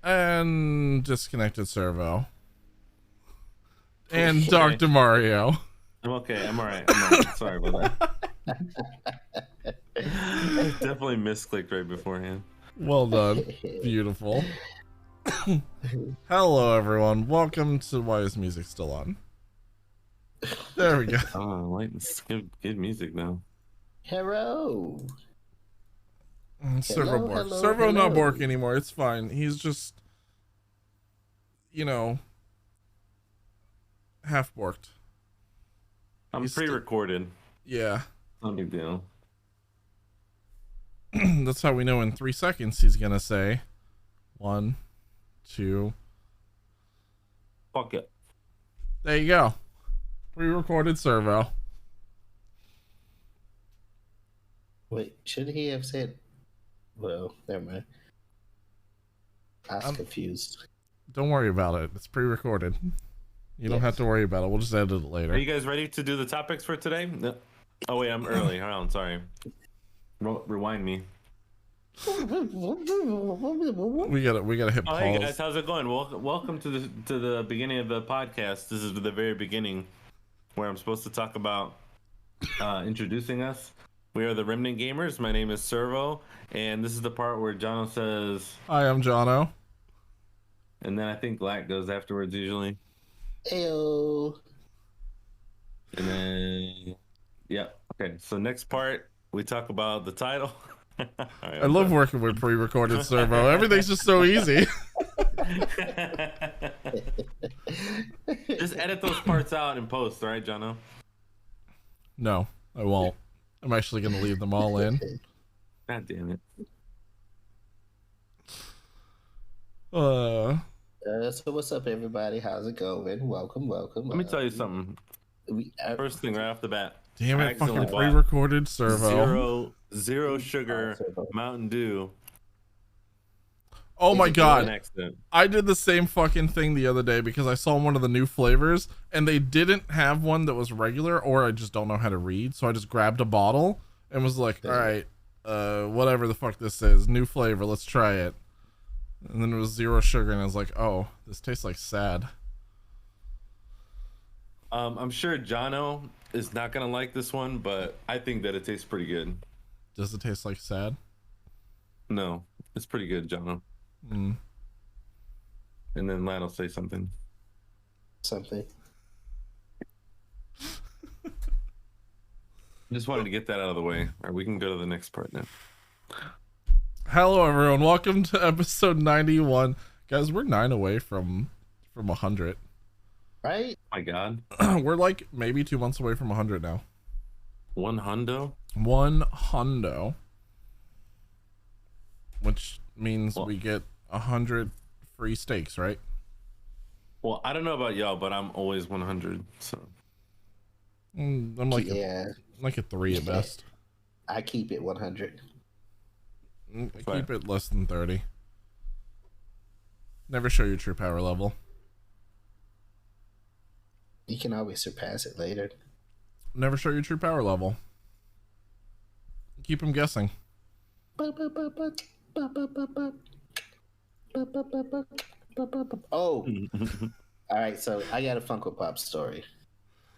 And disconnected servo. And Dr. Mario. I'm okay. I'm all right. Sorry about that. I definitely misclicked right beforehand. Well done. Beautiful. Hello, everyone. Welcome to Why Is Music Still On? There we go. Oh, like good music now. Hello. Servo bork. Servo not bork anymore. It's fine. He's just, half borked. I'm pre-recorded. Yeah. No big deal. That's how we know in 3 seconds he's gonna say 1, 2. Fuck it. There you go. Pre-recorded servo. Wait, should he have said? Well, never mind. I was confused. Don't worry about it. It's pre-recorded. You don't have to worry about it. We'll just edit it later. Are you guys ready to do the topics for today? No. Oh wait, I'm early. Hold on, sorry. Rewind me. We gotta hit pause. Hey guys, how's it going? Welcome to the beginning of the podcast. This is the very beginning, where I'm supposed to talk about introducing us. We are the Remnant Gamers. My name is Servo, and this is the part where Jono says, "Hi, I'm Jono," and then I think Lack goes afterwards usually. Heyo. And then, yeah, okay. So next part, we talk about the title. I love working with pre-recorded servo. Everything's just so easy. Just edit those parts out in post, right, Jono? No, I won't. I'm actually going to leave them all in. God damn it. So what's up, everybody? How's it going? Welcome. Let me tell you something. First thing right off the bat. Damn it, fucking pre-recorded servo. Zero sugar Mountain Dew. Oh my god. I did the same fucking thing the other day because I saw one of the new flavors and they didn't have one that was regular, or I just don't know how to read. So I just grabbed a bottle and was like, all right, whatever the fuck this is, new flavor, let's try it. And then it was zero sugar and I was like, oh, this tastes like sad. I'm sure Jono is not gonna like this one, but I think that it tastes pretty good. Does it taste like sad? No, it's pretty good, Jono. And then Lad will say something. Just wanted to get that out of the way. All right, we can go to the next part now. Hello, everyone. Welcome to episode 91. Guys, we're 9 away from 100. Right? Oh my God. We're like maybe 2 months away from 100 now. 100? 100. Which means we get 100 free steaks, right? Well, I don't know about y'all, but I'm always 100. So I'm like like a 3 at best. I keep it 100. I keep it less than 30. Never show your true power level. You can always surpass it later. Never show your true power level. Keep them guessing. Oh, all right. So I got a Funko Pop story.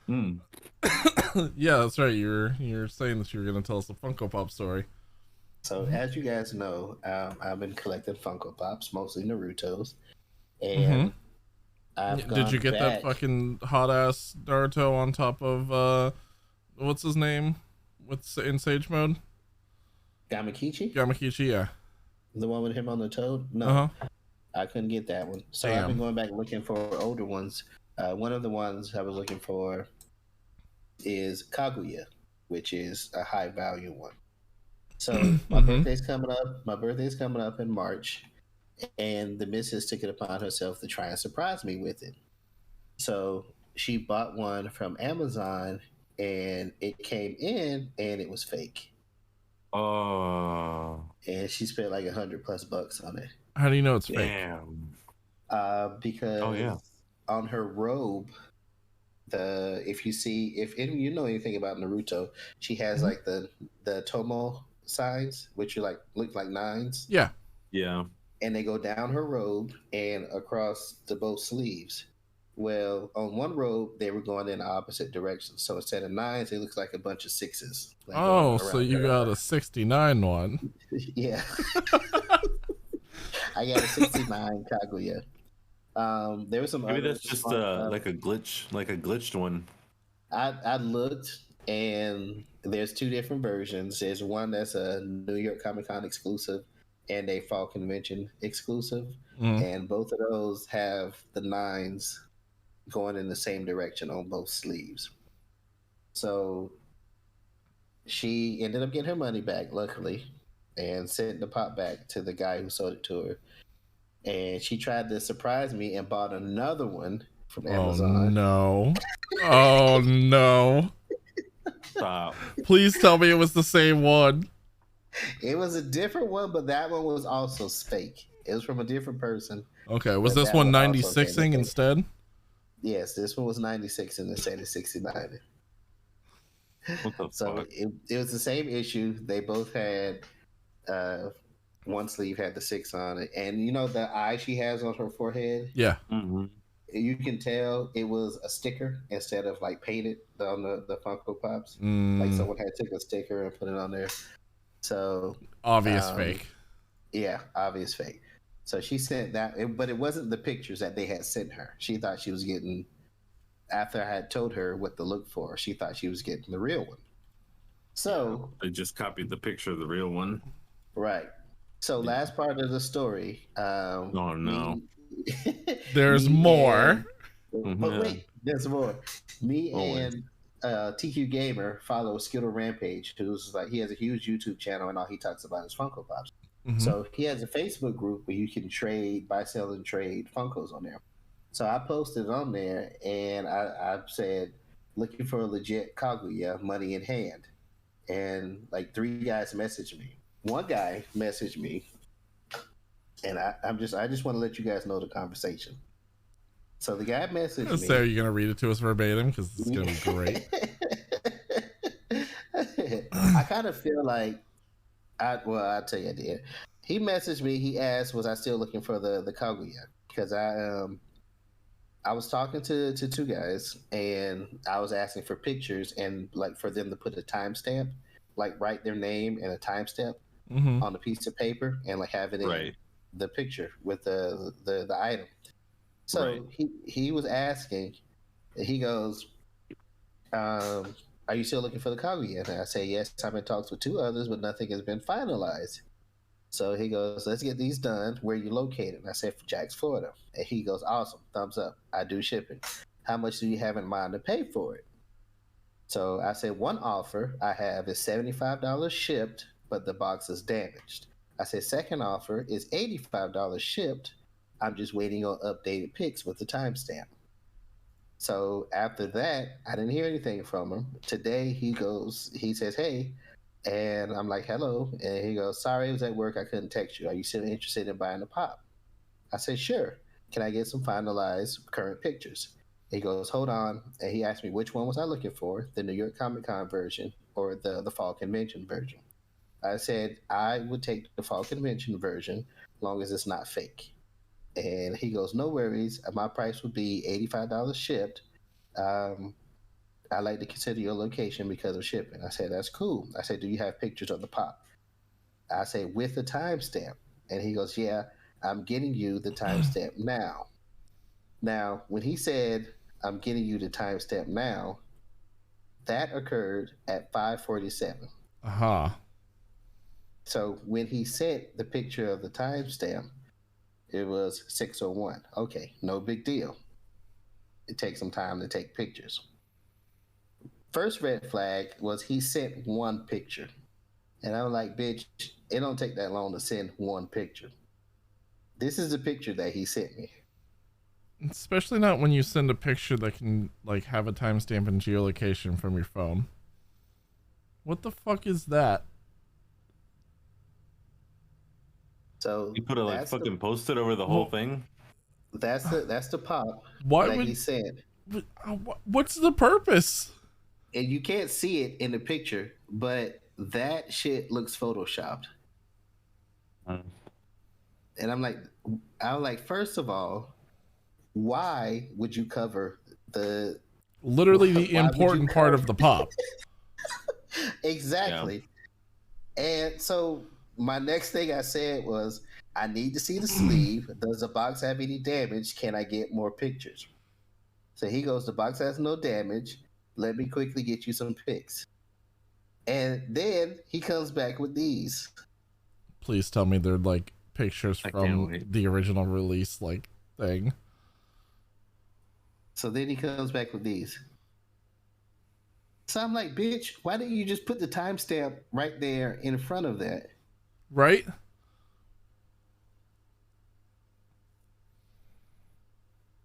Yeah, that's right. You're saying that you were going to tell us a Funko Pop story. So as you guys know, I've been collecting Funko Pops, mostly Naruto's, and did you get that fucking hot ass Naruto on top of what's his name? What's in Sage mode? Gamakichi, yeah. The one with him on the toad? No. I couldn't get that one. So I've been going back looking for older ones. One of the ones I was looking for is Kaguya, which is a high value one. So my birthday's coming up. My birthday's coming up in March, and the missus took it upon herself to try and surprise me with it. So she bought one from Amazon, and it came in, and it was fake. Oh. And she spent like $100+ on it. How do you know it's fake? Damn. Because on her robe, if you know anything about Naruto, she has like the Tomo signs, which are look like 9s. Yeah. Yeah. and they go down her robe and across the both sleeves. Well, on one robe, they were going in the opposite direction. So instead of nines, it looks like a bunch of sixes. Like oh, so you got a 69 one. Yeah. I got a 69 Kaguya. There was some. Maybe that's just like a glitched one. I looked, and there's two different versions. There's one that's a New York Comic Con exclusive and a fall convention exclusive, and both of those have the nines going in the same direction on both sleeves. So she ended up getting her money back, luckily, and sent the pop back to the guy who sold it to her. And she tried to surprise me and bought another one from Amazon. Oh no. Stop. Please tell me it was the same one. It was a different one, but that one was also fake. It was from a different person. Okay, was this one 96ing instead? Yes, this one was 96 and instead of 69. So it was the same issue. They both had one sleeve had the 6 on it, and you know the eye she has on her forehead. Yeah, you can tell it was a sticker instead of like painted on the Funko Pops. Like someone had took a sticker and put it on there. So obvious fake. Yeah, obvious fake. So she sent that, but it wasn't the pictures that they had sent her. She thought she was getting. After I had told her what to look for, she thought she was getting the real one. So they just copied the picture of the real one. Right. So last part of the story. Oh no. There's more. But wait, there's more. Me and TQ Gamer follow Skittle Rampage, who's like he has a huge YouTube channel and all he talks about is Funko Pops. So he has a Facebook group where you can trade, buy, sell, and trade Funkos on there. So I posted on there and I said, looking for a legit Kaguya, money in hand. And like 3 guys messaged me. One guy messaged me, and I just want to let you guys know the conversation. So the guy messaged me. So are you gonna read it to us verbatim? Because it's gonna be great. I kind of feel like I'll tell you at the end. He messaged me. He asked, was I still looking for the Kaguya? Because I was talking to 2 guys, and I was asking for pictures and like for them to put a timestamp, like write their name and a timestamp on a piece of paper and like have it in the picture with the item. So he was asking, he goes, are you still looking for the Kaguya? And I say, yes, I'm in talks with 2 others, but nothing has been finalized. So he goes, let's get these done. Where are you located? And I said, Jax, Florida. And he goes, awesome, thumbs up. I do shipping. How much do you have in mind to pay for it? So I said, one offer I have is $75 shipped, but the box is damaged. I said, second offer is $85 shipped. I'm just waiting on updated pics with the timestamp. So after that, I didn't hear anything from him. Today he says, hey, and I'm like, hello. And he goes, sorry, I was at work. I couldn't text you. Are you still interested in buying a pop? I said, sure. Can I get some finalized current pictures? He goes, hold on. And he asked me which one was I looking for, the New York Comic Con version or the fall convention version. I said, I would take the fall convention version as long as it's not fake. And he goes, no worries. My price would be $85 shipped. I like to consider your location because of shipping. I said, that's cool. I said, do you have pictures of the pop? I said, with the timestamp. And he goes, yeah, I'm getting you the timestamp now. Now, when he said, I'm getting you the timestamp now, that occurred at 5:47. So when he sent the picture of the timestamp, it was 6:01. Okay, no big deal. It takes some time to take pictures. First red flag was he sent one picture. And I'm like, bitch, it don't take that long to send one picture. This is the picture that he sent me. Especially not when you send a picture that can like have a timestamp and geolocation from your phone. What the fuck is that? So you put a like fucking post-it over the whole thing. That's the pop he sent. What's the purpose? And you can't see it in the picture, but that shit looks photoshopped. And I was like, first of all, why would you cover the literally the important part of the pop? Exactly. Yeah. And so my next thing I said was, I need to see the sleeve. Does the box have any damage? Can I get more pictures? So he goes, the box has no damage. Let me quickly get you some pics. And then he comes back with these. Please tell me they're like pictures from the original release like thing. So then he comes back with these. So I'm like, bitch, why didn't you just put the timestamp right there in front of that? Right?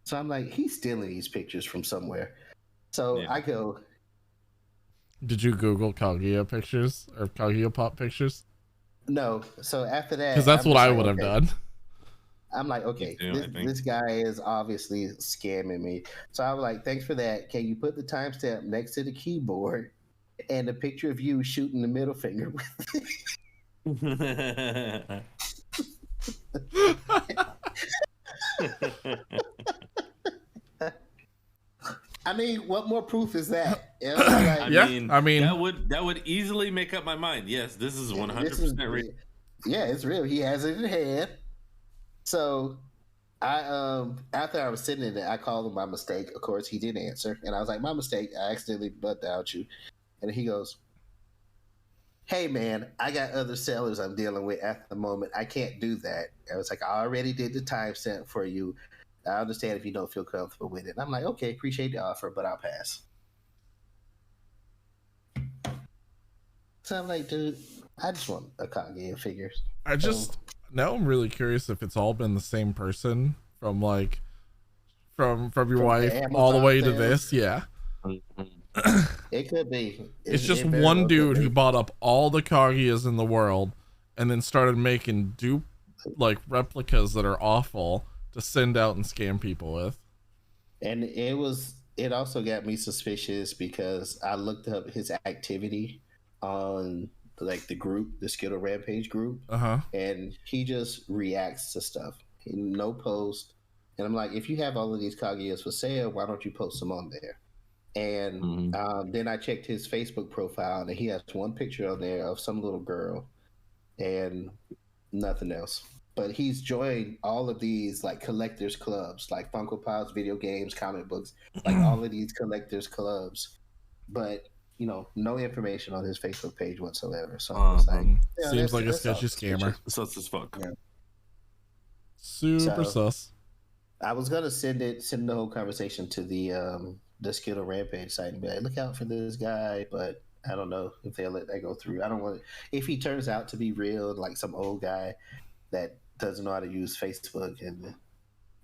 So I'm like, he's stealing these pictures from somewhere. So I go, did you Google Kaguya pictures or Kaguya pop pictures? No. So after that, because that's what I would have done. I'm like, okay, this guy is obviously scamming me. So I was like, thanks for that. Can you put the timestamp next to the keyboard and a picture of you shooting the middle finger with it? I mean, what more proof is that? I mean, that would easily make up my mind. Yes, this is 100% real. Yeah, it's real. He has it in hand. So I after I was sitting in there, I called him by mistake. Of course, he didn't answer, and I was like, "My mistake. I accidentally butt dialed you." And he goes, "Hey, man, I got other sellers I'm dealing with at the moment. I can't do that." I was like, "I already did the timestamp for you. I understand if you don't feel comfortable with it." And I'm like, "Okay, appreciate the offer, but I'll pass." So I'm like, dude, I just want a Kaguya figures. Now I'm really curious if it's all been the same person from like from your wife all the way to this. Yeah. It could be. It's just one dude who bought up all the Kaguyas in the world and then started making replicas that are awful to send out and scam people with. And it also got me suspicious because I looked up his activity on the group, the Skittle Rampage group, and he just reacts to stuff. No post. And I'm like, if you have all of these Kaguyas for sale, why don't you post them on there? And then I checked his Facebook profile, and he has one picture on there of some little girl and nothing else. But he's joined all of these collectors clubs, like Funko Pops, video games, comic books, all of these collectors clubs. But no information on his Facebook page whatsoever. So I was like, seems like a sketchy scammer. Sus as fuck. Yeah. Super sus. I was gonna send the whole conversation to the Skittle Rampage site and be like, look out for this guy, but I don't know if they'll let that go through. I don't want if he turns out to be real, like some old guy that doesn't know how to use Facebook, and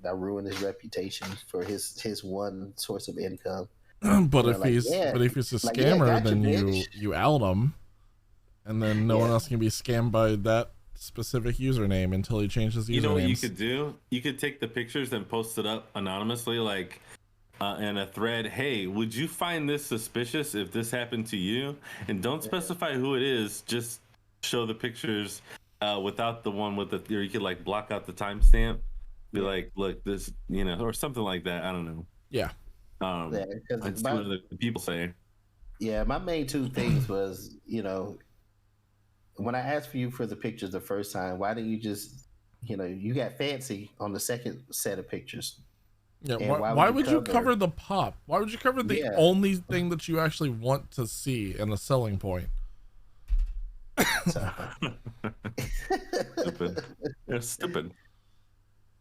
that ruin his reputation for his one source of income. But if he's a scammer, then you out him, and then no one else can be scammed by that specific username until he changes the username. You know what you could do? You could take the pictures and post it up anonymously, in a thread. Hey, would you find this suspicious if this happened to you? And don't specify who it is. Just show the pictures without the one with or you could block out the timestamp. Be like, look, this, or something like that. I don't know. Yeah. That's what the people say. Yeah, my main two things was, when I asked for you for the pictures the first time, why didn't you just, you got fancy on the second set of pictures? Yeah, why would you cover the pop? Why would you cover the only thing that you actually want to see and the selling point? Stupid. They're stupid.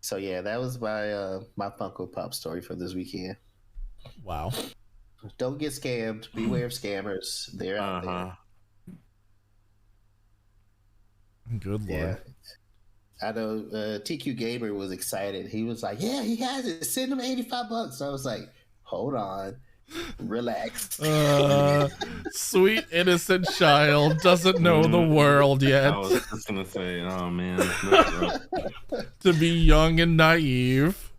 So yeah, that was my Funko Pop story for this weekend. Wow. Don't get scammed. Beware of scammers. They're out there. Good lord. Yeah. I know TQ Gamer was excited. He was like, yeah, he has it. Send him $85. I was like, hold on. Relax. Sweet innocent child doesn't know the world yet. I was just gonna say, oh man. To be young and naive.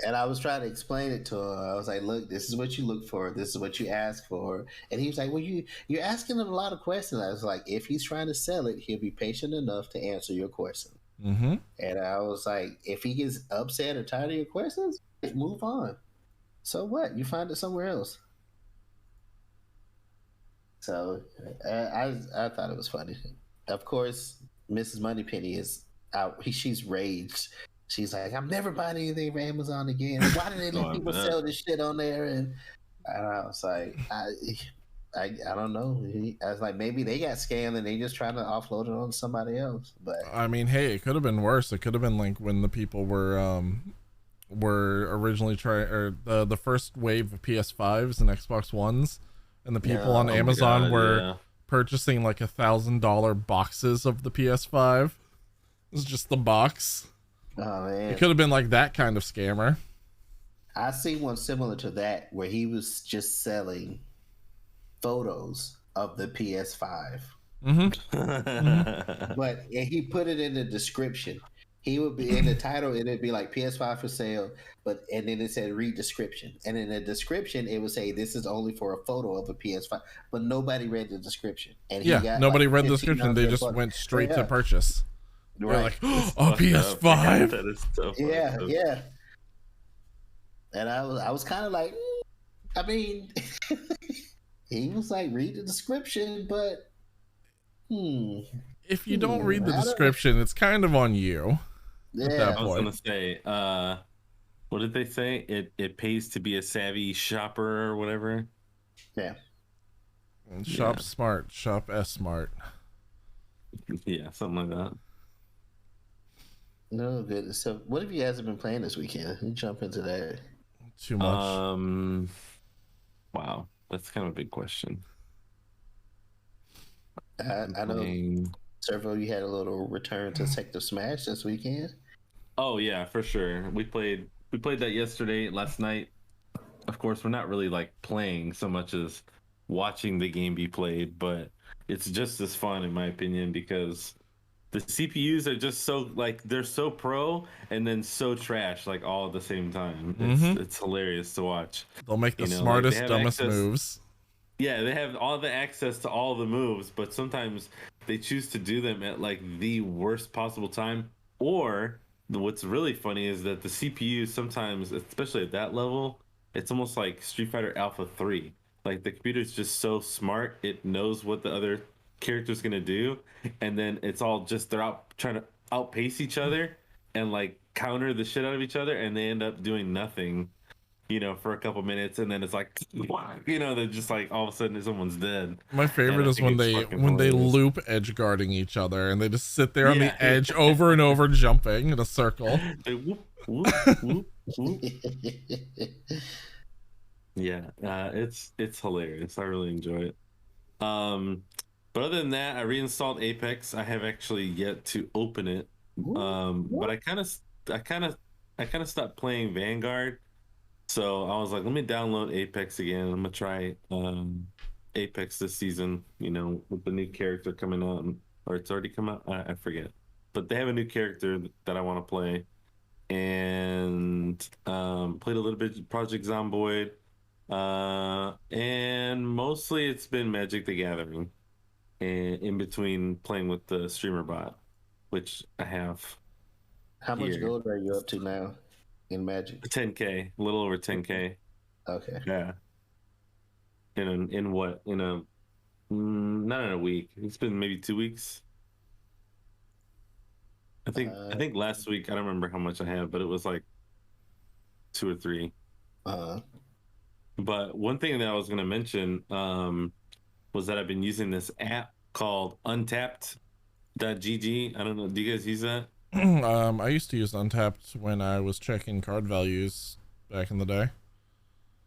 And I was trying to explain it to him. I was like, look, this is what you look for. This is what you ask for. And he was like, well, you're asking him a lot of questions. I was like, if he's trying to sell it, he'll be patient enough to answer your question. Mm-hmm. And I was like, if he gets upset or tired of your questions, move on. So what? You find it somewhere else. So I thought it was funny. Of course, Mrs. Moneypenny is out. She's raged. She's like, I'm never buying anything from Amazon again. Why do they let people sell this shit on there? And I was like, I don't know. I was like, maybe they got scammed and they just trying to offload it on somebody else. But I mean, hey, it could have been worse. It could have been like when the people were originally trying, or the first wave of PS5s and Xbox Ones, and the people on Amazon were purchasing like $1,000 boxes of the PS5. It was just the box. Oh man, it could have been like that kind of scammer. I see one similar to that where he was just selling photos of the PS5. Mm-hmm. But he put it in the description. He would be in the title, it'd be like PS5 for sale, and then it said read description. And in the description, it would say this is only for a photo of a PS5, but nobody read the description. And nobody read the description. They just went straight to purchase. Right. Like, a PS5. That is so funny. Yeah. And I was kind of like, I mean, he was like, read the description, but if you don't read the description, it's kind of on you. Yeah, I was gonna say, what did they say? It pays to be a savvy shopper or whatever. Yeah. And shop smart, shop smart. Yeah, something like that. No good. So, what have you guys been playing this weekend? You jump into that. Too much. Wow, that's kind of a big question. I know, Servo, you had a little return to Sector Smash this weekend. Oh yeah, for sure. We played that yesterday, last night. Of course, we're not really like playing so much as watching the game be played, but it's just as fun in my opinion because the CPUs are just so like they're so pro and then so trash like all at the same time. It's hilarious to watch. They'll make the smartest, like dumbest moves. Yeah, they have all the access to all the moves, but sometimes they choose to do them at like the worst possible time. Or what's really funny is that the CPU sometimes, especially at that level, it's almost like Street Fighter Alpha 3. Like the computer's just so smart, it knows what the other character's gonna do, and then it's all just they're out trying to outpace each other and like counter the shit out of each other, and they end up doing nothing. For a couple minutes, and then it's like, they're just like all of a sudden someone's dead. My favorite is when they loop edge guarding each other, and they just sit there on the edge over and over, jumping in a circle. They whoop, whoop, whoop, whoop. Yeah, it's hilarious. I really enjoy it. But other than that, I reinstalled Apex. I have actually yet to open it. But I kind of stopped playing Vanguard. So I was like, let me download Apex again. I'm gonna try Apex this season. With the new character coming out, or it's already come out. I forget, but they have a new character that I want to play, and played a little bit of Project Zomboid, and mostly it's been Magic the Gathering, and in between playing with the streamer bot, which I have. How much gold are you up to now? In Magic? 10K, a little over 10K. Okay. Yeah. In what? Not in a week. It's been maybe 2 weeks. I think last week, I don't remember how much I had, but it was like 2 or 3. But one thing that I was going to mention was that I've been using this app called Untapped.gg. I don't know. Do you guys use that? I used to use Untapped when I was checking card values back in the day.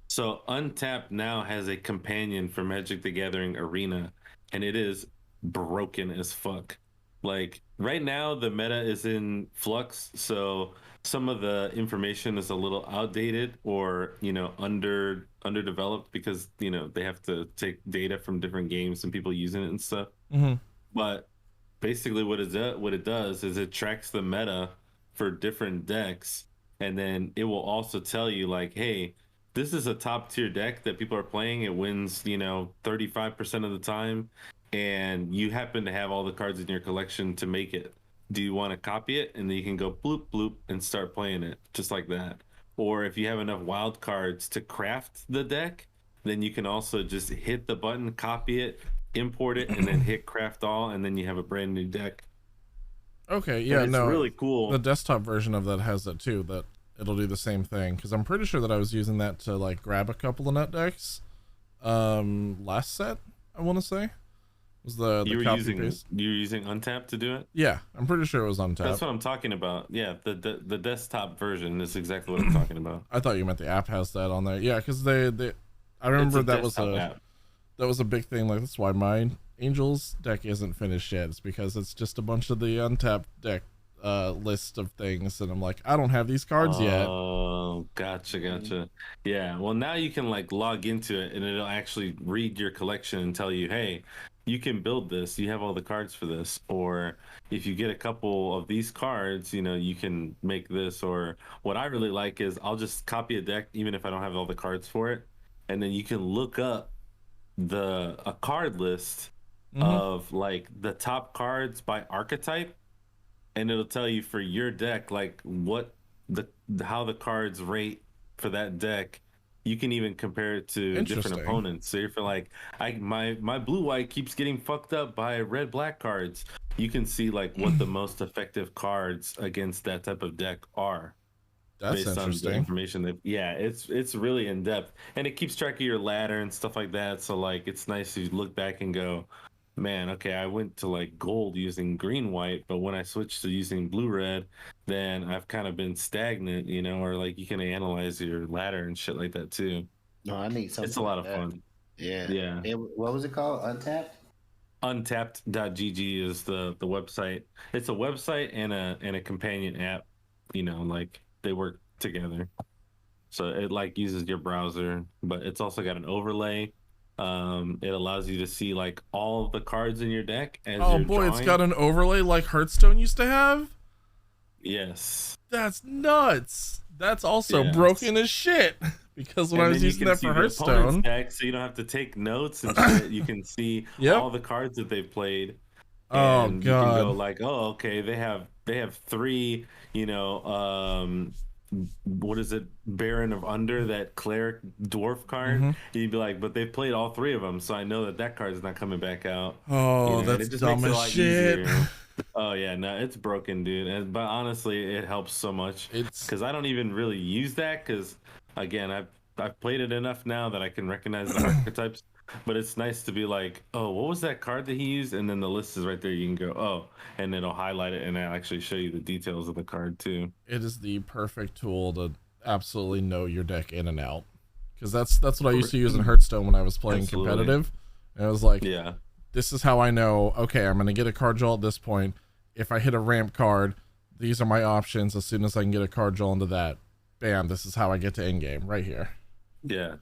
So Untapped now has a companion for Magic the Gathering Arena, and it is broken as fuck. Like right now, the meta is in flux, so some of the information is a little outdated or underdeveloped because they have to take data from different games and people using it and stuff. But basically what it does is it tracks the meta for different decks, and then it will also tell you like, hey, this is a top tier deck that people are playing. It wins 35% of the time, and you happen to have all the cards in your collection to make it. Do you want to copy it? And then you can go bloop bloop and start playing it just like that. Or if you have enough wild cards to craft the deck, then you can also just hit the button, copy it, import it, and then hit craft all, and then you have a brand new deck. Okay, yeah, it's really cool. The desktop version of that has that too, that it'll do the same thing, because I'm pretty sure that I was using that to like grab a couple of nut decks last set, I want to say. Was the you were copy paste. You were using Untapped to do it? Yeah, I'm pretty sure it was Untapped. That's what I'm talking about. Yeah, the desktop version is exactly what I'm talking about. I thought you meant the app has that on there. Yeah, because I remember that was a big thing. Like, that's why my Angels deck isn't finished yet. It's because it's just a bunch of the Untapped deck list of things, and I'm like, I don't have these cards yet. Oh, gotcha. Yeah, well, now you can like log into it and it'll actually read your collection and tell you, hey, you can build this, you have all the cards for this, or if you get a couple of these cards, you know, you can make this. Or what I really like is I'll just copy a deck even if I don't have all the cards for it, and then you can look up a card list of like the top cards by archetype, and it'll tell you for your deck like how the cards rate for that deck. You can even compare it to different opponents. So if you're like, my blue white keeps getting fucked up by red black cards, you can see like what the most effective cards against that type of deck are. That's based interesting. On the information that it's really in depth, and it keeps track of your ladder and stuff like that. So like it's nice to look back and go, man, okay, I went to like gold using green white, but when I switched to using blue red, then I've kind of been stagnant, you know. Or like you can analyze your ladder and shit like that too. No, I need something. It's a lot of fun. Yeah. What was it called? Untapped? Untapped.gg is the website. It's a website and a companion app, you know, like they work together. So it like uses your browser, but it's also got an overlay. It allows you to see like all of the cards in your deck as you're drawing. It's got an overlay like Hearthstone used to have. Yes, that's nuts. That's also broken as shit, because when I was using that for Hearthstone deck, so you don't have to take notes and shit. You can see all the cards that they've played. And you can go like, oh, okay, they have 3, you know, what is it, Baron of Under, that cleric dwarf card. And you'd be like, but they've played all 3 of them, so I know that card is not coming back out. Oh, you know? That's dumb as shit. Oh yeah, no, it's broken, dude. But honestly, it helps so much because I don't even really use that, because again, I've played it enough now that I can recognize the archetypes. But it's nice to be like, oh, what was that card that he used? And then the list is right there. You can go, oh, and it'll highlight it and it'll actually show you the details of the card too. It is the perfect tool to absolutely know your deck in and out, because that's what I used to use in Hearthstone when I was playing competitive. And I was like, this is how I know, okay, I'm going to get a card draw at this point. If I hit a ramp card, these are my options. As soon as I can get a card draw into that, bam, this is how I get to end game right here. Yeah.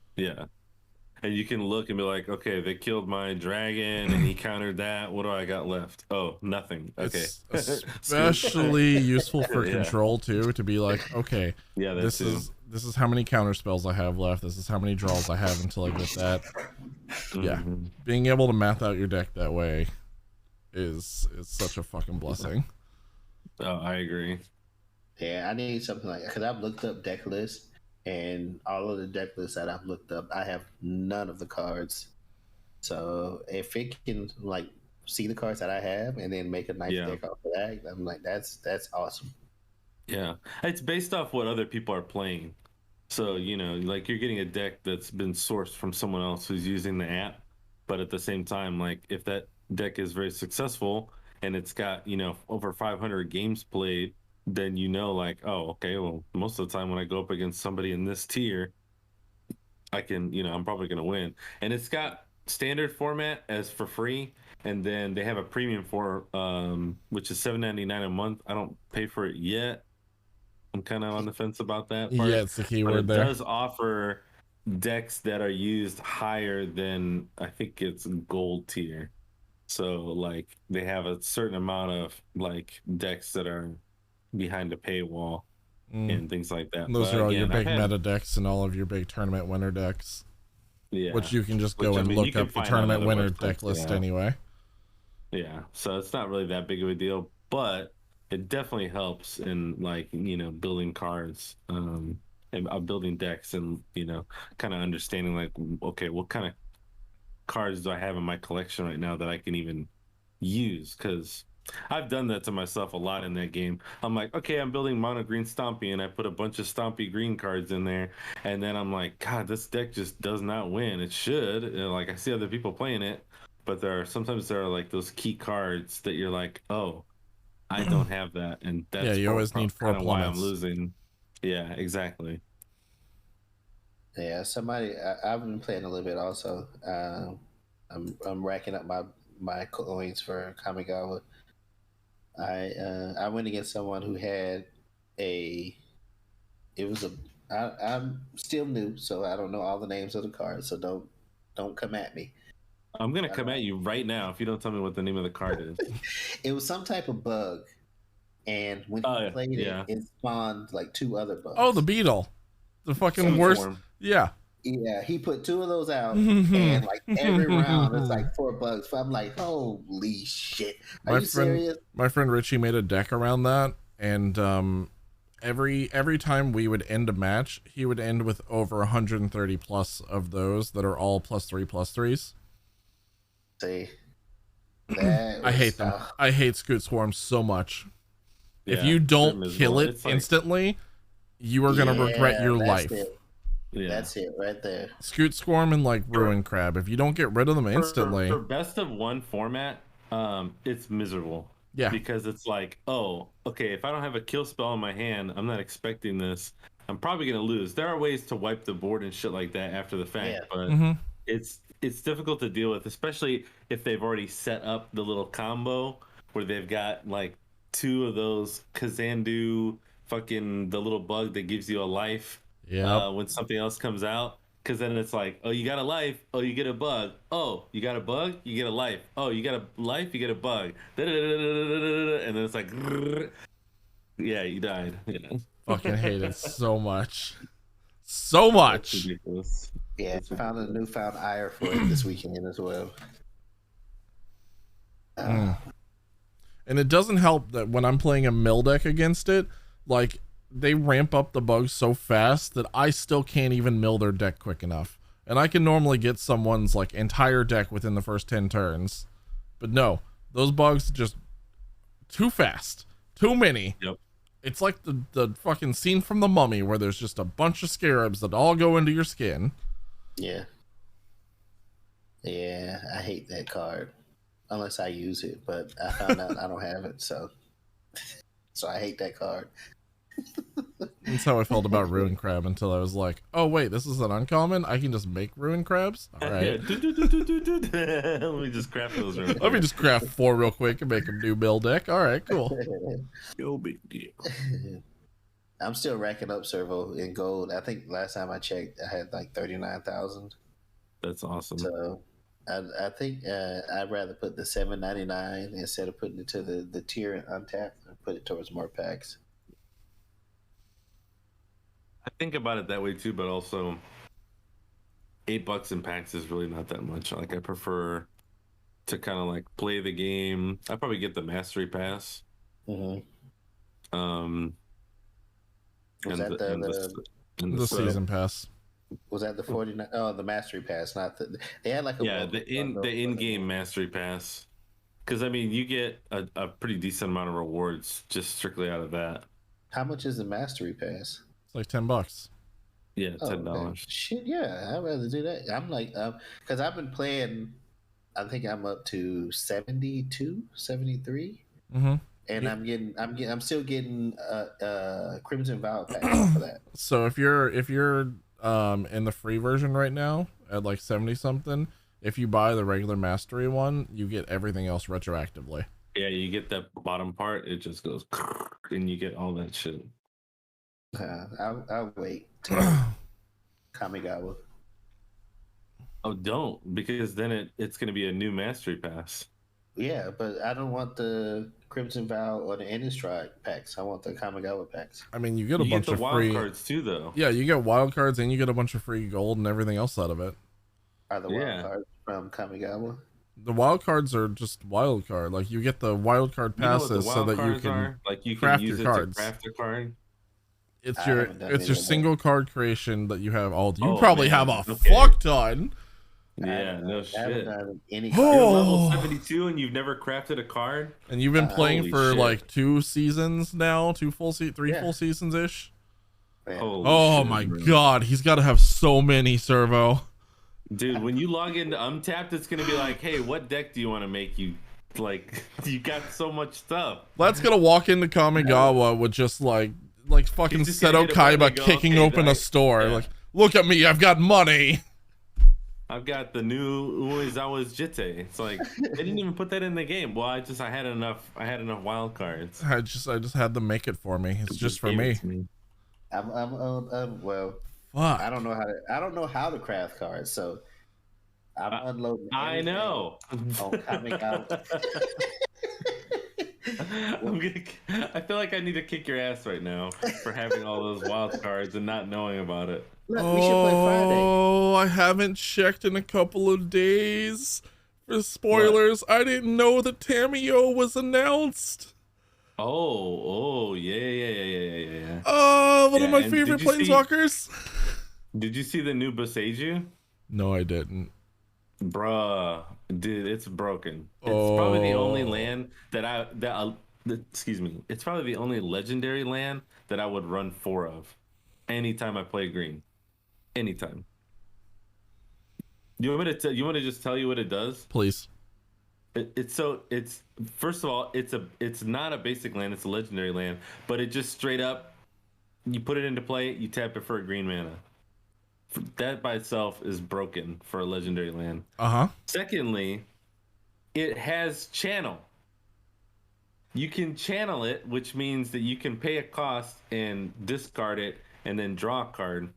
And you can look and be like, okay, they killed my dragon and he countered that. What do I got left? Oh, nothing. Okay. It's especially useful for control too, to be like, okay, this is how many counter spells I have left. This is how many draws I have until I get that. Yeah. Being able to math out your deck that way is such a fucking blessing. Oh, I agree. Yeah, I need something like that, because I've looked up deck lists. And all of the deck lists that I've looked up, I have none of the cards. So if it can like see the cards that I have and then make a nice deck off of that, I'm like, that's awesome. Yeah, it's based off what other people are playing. So you know, like you're getting a deck that's been sourced from someone else who's using the app, but at the same time, like if that deck is very successful and it's got, you know, over 500 games played, then you know, like, oh, okay, well, most of the time when I go up against somebody in this tier, I can, you know, I'm probably going to win. And it's got standard format as for free, and then they have a premium for, which is $7.99 a month. I don't pay for it yet. I'm kind of on the fence about that part. Yeah, it's the keyword there. It does offer decks that are used higher than, I think it's gold tier. So, like, they have a certain amount of, like, decks that are behind a paywall and things like that. And those are all your big meta decks and all of your big tournament winner decks. Yeah. Which you can just go and look up the tournament winner deck list anyway. Yeah. So it's not really that big of a deal. But it definitely helps in like building cards, and building decks, and kind of understanding like, okay, what kind of cards do I have in my collection right now that I can even use? Because I've done that to myself a lot in that game. I'm like, okay, I'm building mono green Stompy, and I put a bunch of Stompy green cards in there, and then I'm like, God, this deck just does not win. It should. And like, I see other people playing it, but sometimes there are like those key cards that you're like, oh, I don't have that, and that's you always need 4 kind of why I'm plummets. losing. Yeah, exactly. Yeah, I've been playing a little bit also. I'm racking up my coins for Kamigawa. I went against someone who had I'm still new, so I don't know all the names of the cards, so don't come at me. I'm gonna come at you right now if you don't tell me what the name of the card is. It was some type of bug, and when he played it spawned like 2 other bugs. Oh, the beetle, the fucking worst. Yeah. Yeah, he put 2 of those out, and like every round it's like 4 bugs. I'm like, holy shit! Are you serious? My friend Richie made a deck around that, and every time we would end a match, he would end with over 130 plus of those that are all +3/+3s. See, I hate them. I hate Scoot Swarms so much. Yeah, if you don't kill it instantly, you are gonna regret your life. Yeah. That's it right there. Scoot Swarm and like Ruin Crab. If you don't get rid of them instantly, for best of one format, it's miserable. Yeah, because it's like, oh, okay, if I don't have a kill spell in my hand, I'm not expecting this. I'm probably gonna lose. There are ways to wipe the board and shit like that after the fact, but it's difficult to deal with, especially if they've already set up the little combo where they've got like 2 of those Kazandu, fucking the little bug that gives you a life. Yeah. When something else comes out, because then it's like, oh, you got a life, oh, you get a bug, oh, you got a bug, you get a life, oh, you got a life, you get a bug, and then it's like, yeah, you died. Fucking hate it so much, so much. Yeah, I found a newfound ire for it this weekend as well. And it doesn't help that when I'm playing a mill deck against it, like, they ramp up the bugs so fast that I still can't even mill their deck quick enough. And I can normally get someone's like entire deck within the first 10 turns. But no, those bugs just too fast. Too many. Yep. It's like the fucking scene from The Mummy where there's just a bunch of scarabs that all go into your skin. Yeah. Yeah, I hate that card. Unless I use it, but I found out I don't have it, so I hate that card. That's how I felt about Ruin Crab until I was like, oh wait, this is an uncommon? I can just make Ruin Crabs? Alright. Let me just craft those real quick. Let me just craft 4 real quick and make a new mill deck. Alright, cool. No big deal. I'm still racking up Servo in gold. I think last time I checked, I had like 39,000. That's awesome. So I think I'd rather put the $7.99 instead of putting it to the tier and Untapped and put it towards more packs. I think about it that way too, but also $8 in packs is really not that much. Like, I prefer to kind of like play the game. I probably get the Mastery Pass. Mm-hmm. Was that the Season Pass? Was that the 49? Oh, the Mastery Pass, not the. They had like a the in-game Mastery Pass. Because I mean, you get a pretty decent amount of rewards just strictly out of that. How much is the Mastery Pass? It's like $10. Yeah, $10. Shit, yeah, I'd rather do that. I'm like, because I've been playing. I think I'm up to 72, 73. Mm-hmm. And I'm still getting Crimson Vow pack for that. So if you're in the free version right now at like 70 something, if you buy the regular Mastery one, you get everything else retroactively. Yeah, you get that bottom part, it just goes and you get all that shit. I'll wait. Kamigawa. Oh, don't, because then it's going to be a new Mastery Pass. Yeah, but I don't want the Crimson Vow or the Innistrad packs. I want the Kamigawa packs. I mean, you get a bunch of wild free cards too, though. Yeah, you get wild cards and you get a bunch of free gold and everything else out of it. Are the wild cards from Kamigawa? The wild cards are just wild card. Like you get the wild card passes so that you can like you craft can use your it cards. To craft a card. It's your single card creation that you have all. You probably have a fuck ton. Yeah, no shit. I haven't done any cards. You're level 72 and you've never crafted a card? And you've been playing for like 2 seasons now, 3 full seasons ish. Oh my god, he's got to have so many, Servo. Dude, when you log into Untapped, it's gonna be like, hey, what deck do you want to make? You got so much stuff. That's gonna walk into Kamigawa with just like fucking Seto Kaiba kicking open a store. Like, look at me, I've got money. I've got the new Uezawa's Jite. It's like they didn't even put that in the game. Well, I had enough wild cards. I just had them make it for me. It's just for me. Well, fuck. I don't know how to craft cards, so I'm unloading. I know. I feel like I need to kick your ass right now for having all those wild cards and not knowing about it. Look, we should play Friday. Oh, I haven't checked in a couple of days. For spoilers, what? I didn't know that Tamiyo was announced. Oh, yeah. Oh, one of my favorite planeswalkers. Did you see the new Boseiju? No, I didn't. Bruh, dude, it's broken. It's probably the only land excuse me. It's probably the only legendary land that I would run 4 of anytime I play green. Anytime. You want me to just tell you what it does? Please. It's first of all, it's not a basic land, it's a legendary land, but it just straight up, you put it into play, you tap it for a green mana. That by itself is broken for a legendary land. Secondly, it has channel. You can channel it, which means that you can pay a cost and discard it and then draw a card.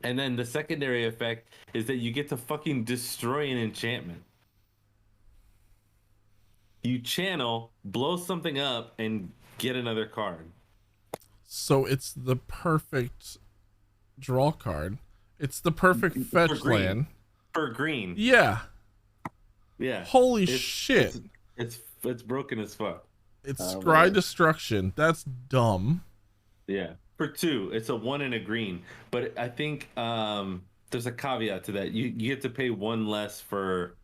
And then the secondary effect is that you get to fucking destroy an enchantment. You channel, blow something up, and get another card. So it's the perfect draw card. It's the perfect fetch land. For green. Yeah. Yeah. Holy shit. It's broken as fuck. It's Scry Destruction. That's dumb. Yeah. For 2, it's a 1 and a green. But I think there's a caveat to that. You get to pay 1 less for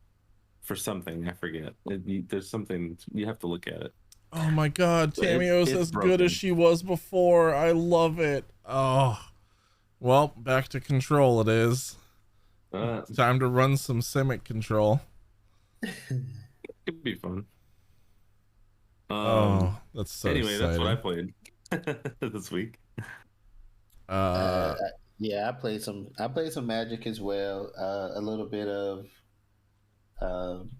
something. I forget. There's something. You have to look at it. Oh my god. Tamiyo's as good as she was before. I love it. Oh. Well, back to control it is. Time to run some Simic control. It'd be fun. That's so anyway, exciting. That's what I played this week. Yeah, I played some Magic as well. A little bit of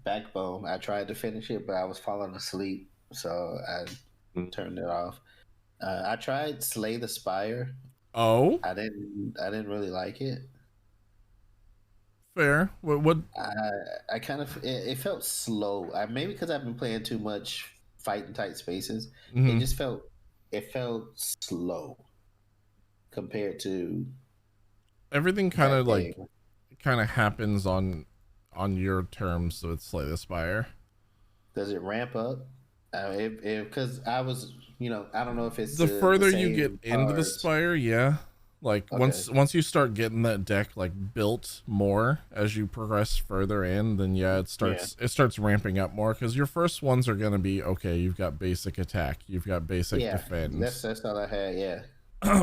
Backbone. I tried to finish it, but I was falling asleep, so I turned it off. I tried Slay the Spire. Oh, I didn't really like it. Fair. What? I kind of it felt slow. Maybe because I've been playing too much fight in tight spaces. Mm-hmm. It felt slow compared to everything. Kind of happens on your terms. So it's Slay the Spire. Does it ramp up? Because I was, I don't know if it's the further you get into the Spire, yeah. Like once you start getting that deck like built more as you progress further in, then it starts ramping up more because your first ones are gonna be okay. You've got basic attack, you've got basic defense. That's all I had, yeah.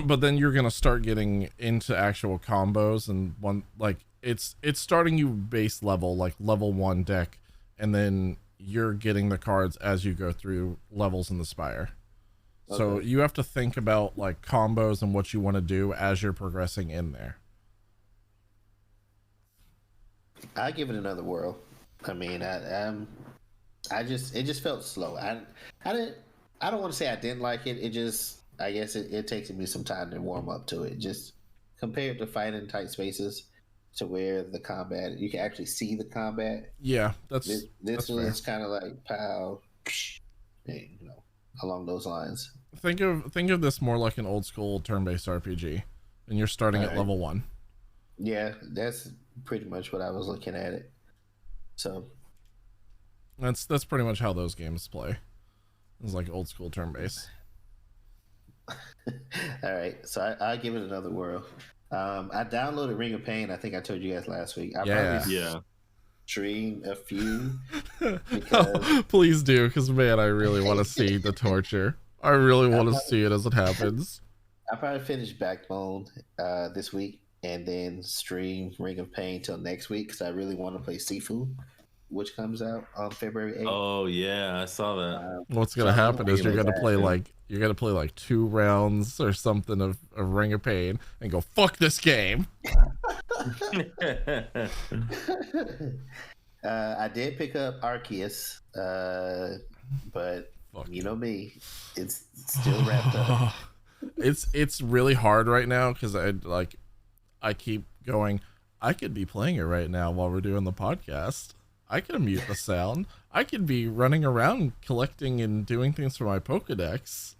But then you're gonna start getting into actual combos, and it's starting you base level, like level 1 deck, and then you're getting the cards as you go through levels in the Spire. Okay. So you have to think about like combos and what you want to do as you're progressing in there. I give it another whirl. I mean, it just felt slow. I don't want to say I didn't like it. I guess it takes me some time to warm up to it. Just compared to fighting tight spaces, to where the combat, you can actually see the combat. Yeah, this was kind of like pow, along those lines. Think of this more like an old school turn-based RPG, and you're starting at level 1. Yeah, that's pretty much what I was looking at it. So That's pretty much how those games play. It's like old school turn based. All right, so I give it another whirl. I downloaded Ring of Pain. I think I told you guys last week. I probably stream a few because please do, because man, I really want to see the torture. I really want to see it as it happens. I probably finish Backbone this week and then stream Ring of Pain till next week because I really want to play Sifu, which comes out on February 8th. Oh yeah, I saw that. What's gonna happen is you're gonna play like 2 rounds or something of Ring of Pain and go fuck this game. I did pick up Arceus, but you know me, it's still wrapped up. It's really hard right now because I keep going. I could be playing it right now while we're doing the podcast. I can mute the sound. I could be running around collecting and doing things for my Pokedex.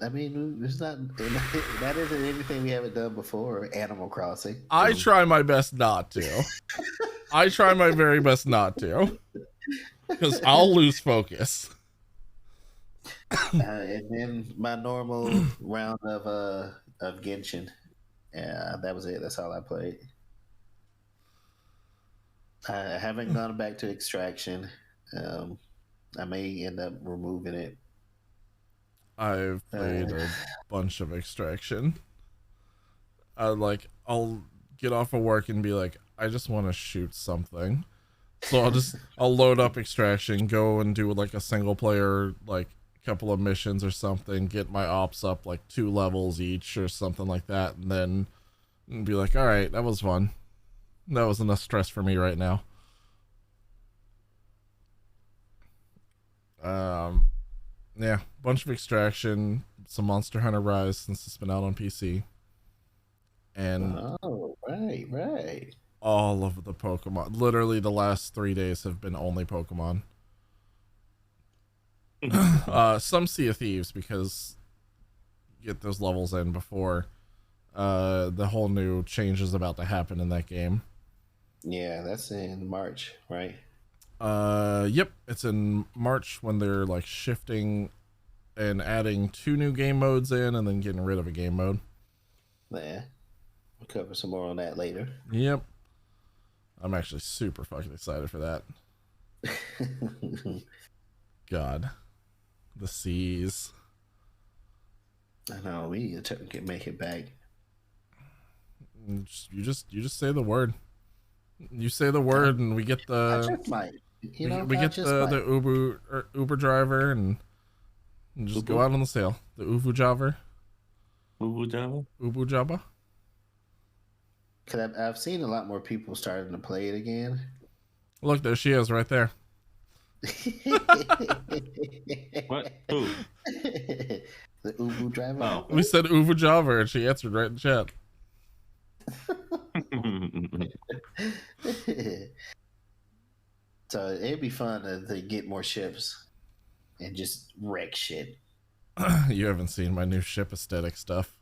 I mean, it's not that isn't anything we haven't done before. Animal Crossing. I try my best not to. I try my very best not to, because I'll lose focus. And then my normal round of Genshin. Yeah, that was it. That's all I played. I haven't gone back to Extraction. I may end up removing it. I've played a bunch of Extraction. I'll get off of work and be like, I just want to shoot something. So I'll load up Extraction, go and do like a single player, like couple of missions or something, get my ops up like 2 levels each or something like that, and then be like, all right, that was fun. That was enough stress for me right now. Yeah, bunch of Extraction, some Monster Hunter Rise since it's been out on PC, and right. all of the Pokemon. Literally, the last 3 days have been only Pokemon. Some Sea of Thieves because get those levels in before the whole new change is about to happen in that game. Yeah, that's in March, right? Yep, it's in March when they're like shifting and adding 2 new game modes in and then getting rid of a game mode. Yeah, we'll cover some more on that later. Yep, I'm actually super fucking excited for that. God, the seas. I know, we need to make it back. You just say the word. You say the word, and we get the. I just might. You know, we get the Uber driver and just go out on the sail. The Ubu Java. Ubu Java. Cause I've seen a lot more people starting to play it again. Look, there she is, right there. What? Who? The Ubu driver. Oh. We said Ubu Java, and she answered right in chat. So it'd be fun to get more ships and just wreck shit. You haven't seen my new ship aesthetic stuff.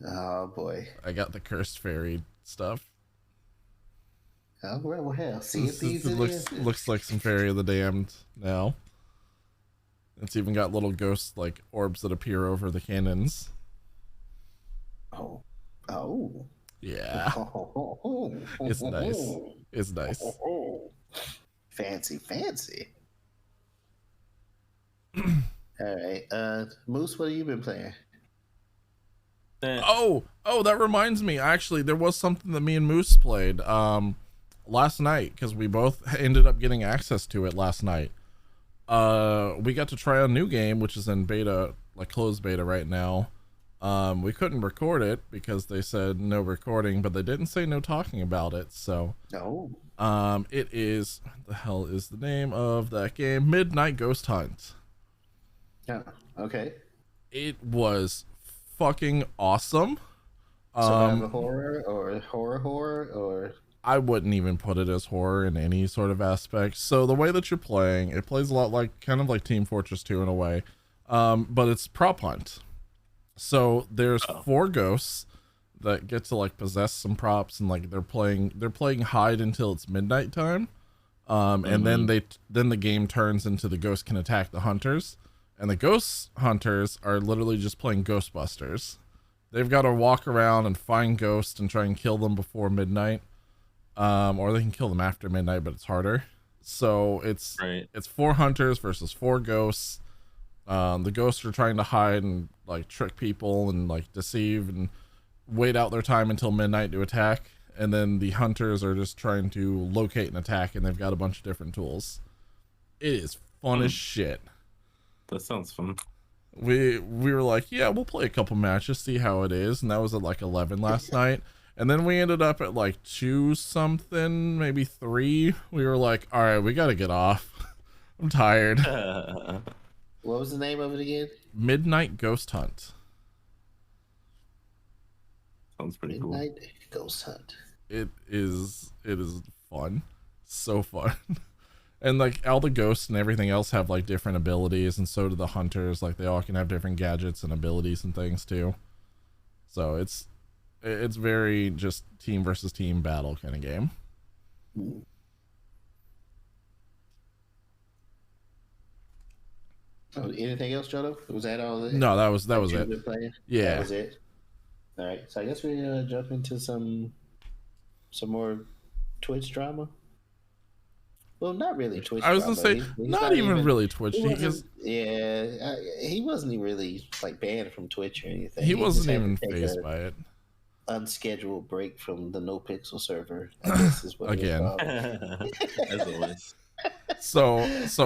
Oh boy, I got the cursed fairy stuff. Oh well, hell, see if these looks like some Fairy of the Damned now. It's even got little ghost like orbs that appear over the cannons. Oh. Yeah. It's nice. It's nice. Fancy. All right, Moose, what have you been playing? Oh, that reminds me. Actually, there was something that me and Moose played last night because we both ended up getting access to it last night. We got to try a new game, which is in beta, like closed beta right now. We couldn't record it because they said no recording, but they didn't say no talking about it. So, it is, what the hell is the name of that game? Midnight Ghost Hunt. Yeah. Okay. It was fucking awesome. So horror or I wouldn't even put it as horror in any sort of aspect. So the way that you're playing, it plays a lot like kind of like Team Fortress 2 in a way, but it's prop hunt. So there's 4 ghosts that get to like possess some props, and like they're playing hide until it's midnight time. And then the game turns into the ghost can attack the hunters, and the ghost hunters are literally just playing Ghostbusters. They've got to walk around and find ghosts and try and kill them before midnight, or they can kill them after midnight, but it's harder. So it's 4 hunters versus 4 ghosts. The ghosts are trying to hide and like trick people and like deceive and wait out their time until midnight to attack. And then the hunters are just trying to locate and attack, and they've got a bunch of different tools. It is fun as shit. That sounds fun. We were like, yeah, we'll play a couple matches, see how it is. And that was at like 11 last night. And then we ended up at like 2 something, maybe 3. We were like, all right, we got to get off. I'm tired. What was the name of it again? Midnight Ghost Hunt. Sounds pretty cool. Midnight Ghost Hunt. It is fun. So fun. And like all the ghosts and everything else have like different abilities, and so do the hunters. Like they all can have different gadgets and abilities and things too. So it's very just team versus team battle kind of game. Oh, anything else, Jono? Was that all? No, that was it. Yeah, that was it. All right, so I guess we jump into some more Twitch drama. Well, not really Twitch. I was drama. gonna say he's not even really Twitch. He wasn't really like banned from Twitch or anything. He wasn't even fazed by it. Unscheduled break from the NoPixel server. I guess is what again. As always. So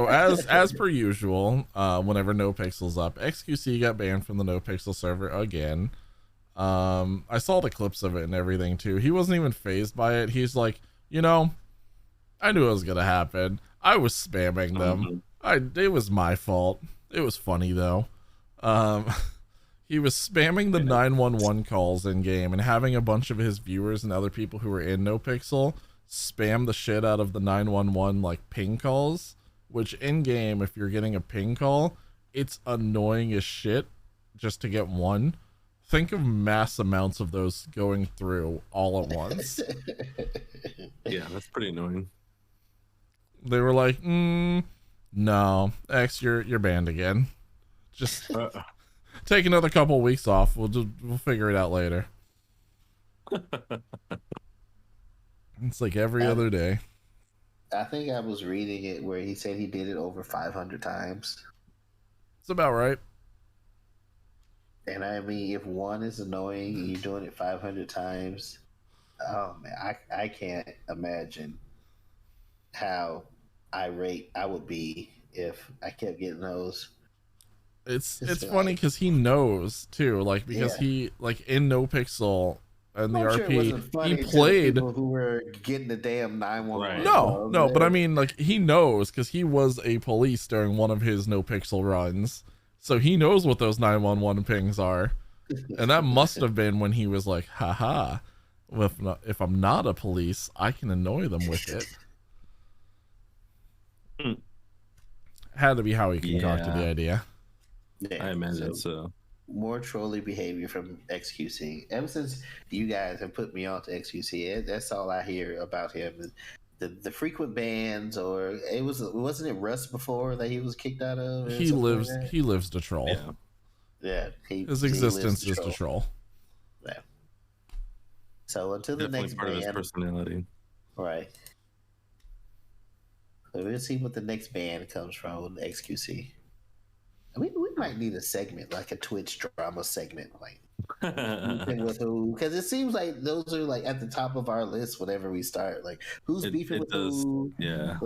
as per usual, whenever NoPixel's up, XQC got banned from the NoPixel server again. I saw the clips of it and everything too. He wasn't even fazed by it. He's like, I knew it was gonna happen. I was spamming them. It was my fault. It was funny though. He was spamming the 911 calls in game and having a bunch of his viewers and other people who were in NoPixel spam the shit out of the 911 like ping calls, which in game, if you're getting a ping call, it's annoying as shit just to get one. Think of mass amounts of those going through all at once. Yeah, that's pretty annoying. They were like, no, X, you're banned again. Just take another couple of weeks off. We'll figure it out later. It's like every other day. I think I was reading it where he said he did it over 500 times. It's about right. And I mean, if one is annoying and you're doing it 500 times, oh man, I can't imagine how irate I would be if I kept getting those. It's funny because he knows too, like because he like in NoPixel and the RP he played people who were getting the damn 911. No, but I mean like he knows because he was a police during one of his NoPixel runs, so he knows what those 911 pings are, and that must have been when he was like, haha, if I'm not a police, I can annoy them with it. Had to be how he concocted the idea. Yeah, I imagine so. More trolly behavior from XQC. Ever since you guys have put me on to XQC, that's all I hear about him. The frequent bans, or wasn't it Rust before that he was kicked out of? He lives to troll. Yeah. His existence is to troll. Yeah. So until the Definitely next part ban, of his personality. Right. So we'll see what the next ban comes from XQC. We might need a segment, like a Twitch drama segment, like with who, because it seems like those are like at the top of our list whenever we start. Like who's beefing with who? Yeah.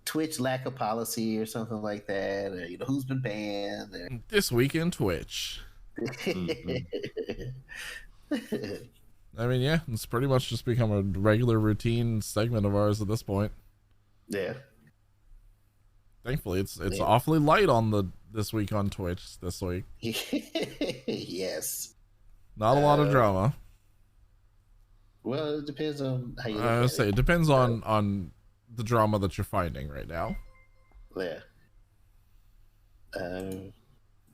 Twitch lack of policy or something like that, or who's been banned. Or... This week in Twitch. I mean, yeah, it's pretty much just become a regular routine segment of ours at this point. Yeah. Thankfully, it's awfully light on this week on Twitch this week. Yes. Not a lot of drama. Well, it depends on how you. I would say it depends on the drama that you're finding right now. Yeah.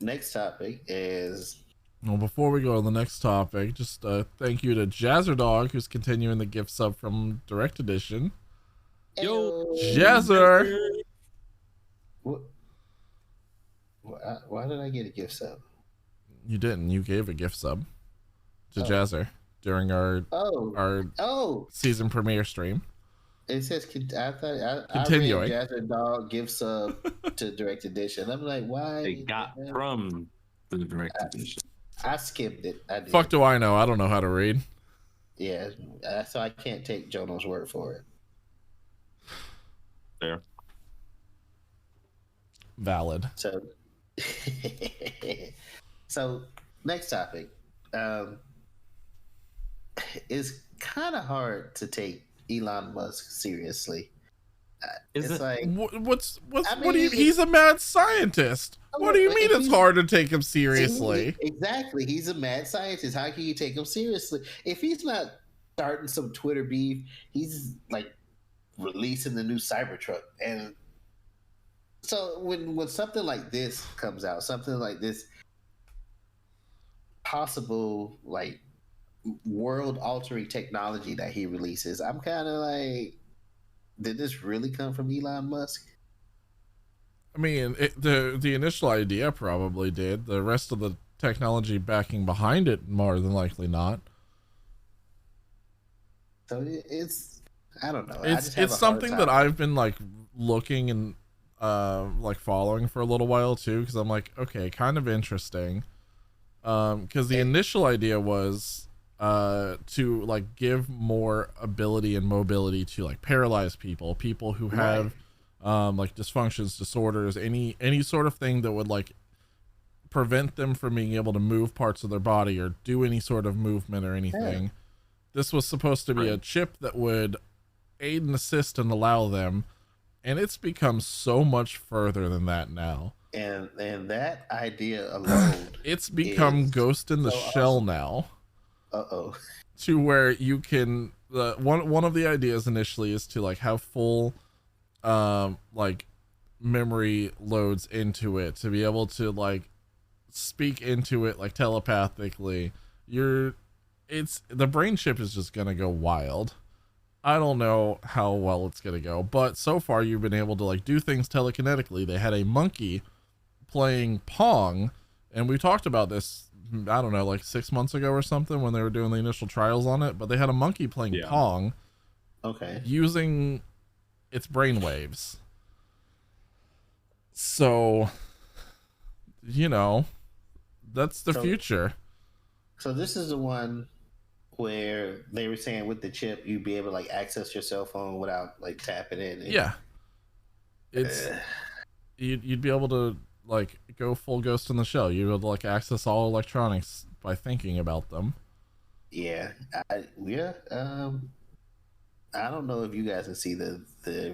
Next topic is. Well, before we go to the next topic, just thank you to Jazzerdog, who's continuing the gift sub from Direct Edition. Yo, Jazzer. Why did I get a gift sub? You didn't. You gave a gift sub to Jazzer during our season premiere stream. It says Continuing. I read Jazzer Dog gift sub to Direct Edition. I'm like, why? It got from the Direct Edition. I skipped it. I did. Fuck do I know? I don't know how to read. Yeah, so I can't take Jono's word for it. There. Valid. So next topic. It's kind of hard to take Elon Musk seriously. What do you? He's a mad scientist. What do you mean it's hard to take him seriously? Exactly. He's a mad scientist. How can you take him seriously? If he's not starting some Twitter beef, he's like releasing the new Cybertruck. And so when something like this comes out, something like this possible like world altering technology that he releases, I'm kind of like, did this really come from Elon Musk? I mean, the initial idea probably did. The rest of the technology backing behind it, more than likely not. So it's, I don't know. It's something that I've been like looking and like following for a little while too, because I'm like, okay, kind of interesting. Because the initial idea was to like give more ability and mobility to like paralyzed people who have like dysfunctions, disorders, any sort of thing that would like prevent them from being able to move parts of their body or do any sort of movement or anything. This was supposed to be a chip that would aid and assist and allow them, and it's become so much further than that now. And that idea alone, it's become Ghost in the Shell now. To where you can one of the ideas initially is to like have full like memory loads into it, to be able to like speak into it like telepathically. The brain chip is just gonna go wild. I don't know how well it's gonna go, but so far you've been able to like do things telekinetically. They had a monkey playing Pong, and we talked about this, I don't know, like 6 months ago or something when they were doing the initial trials on it, but they had a monkey playing Pong using its brainwaves. So, you know, that's the future. So this is the one where they were saying with the chip you'd be able to like access your cell phone without like tapping in. It's you'd be able to like go full Ghost in the Shell. You'd be able to like access all electronics by thinking about them. I don't know if you guys can see the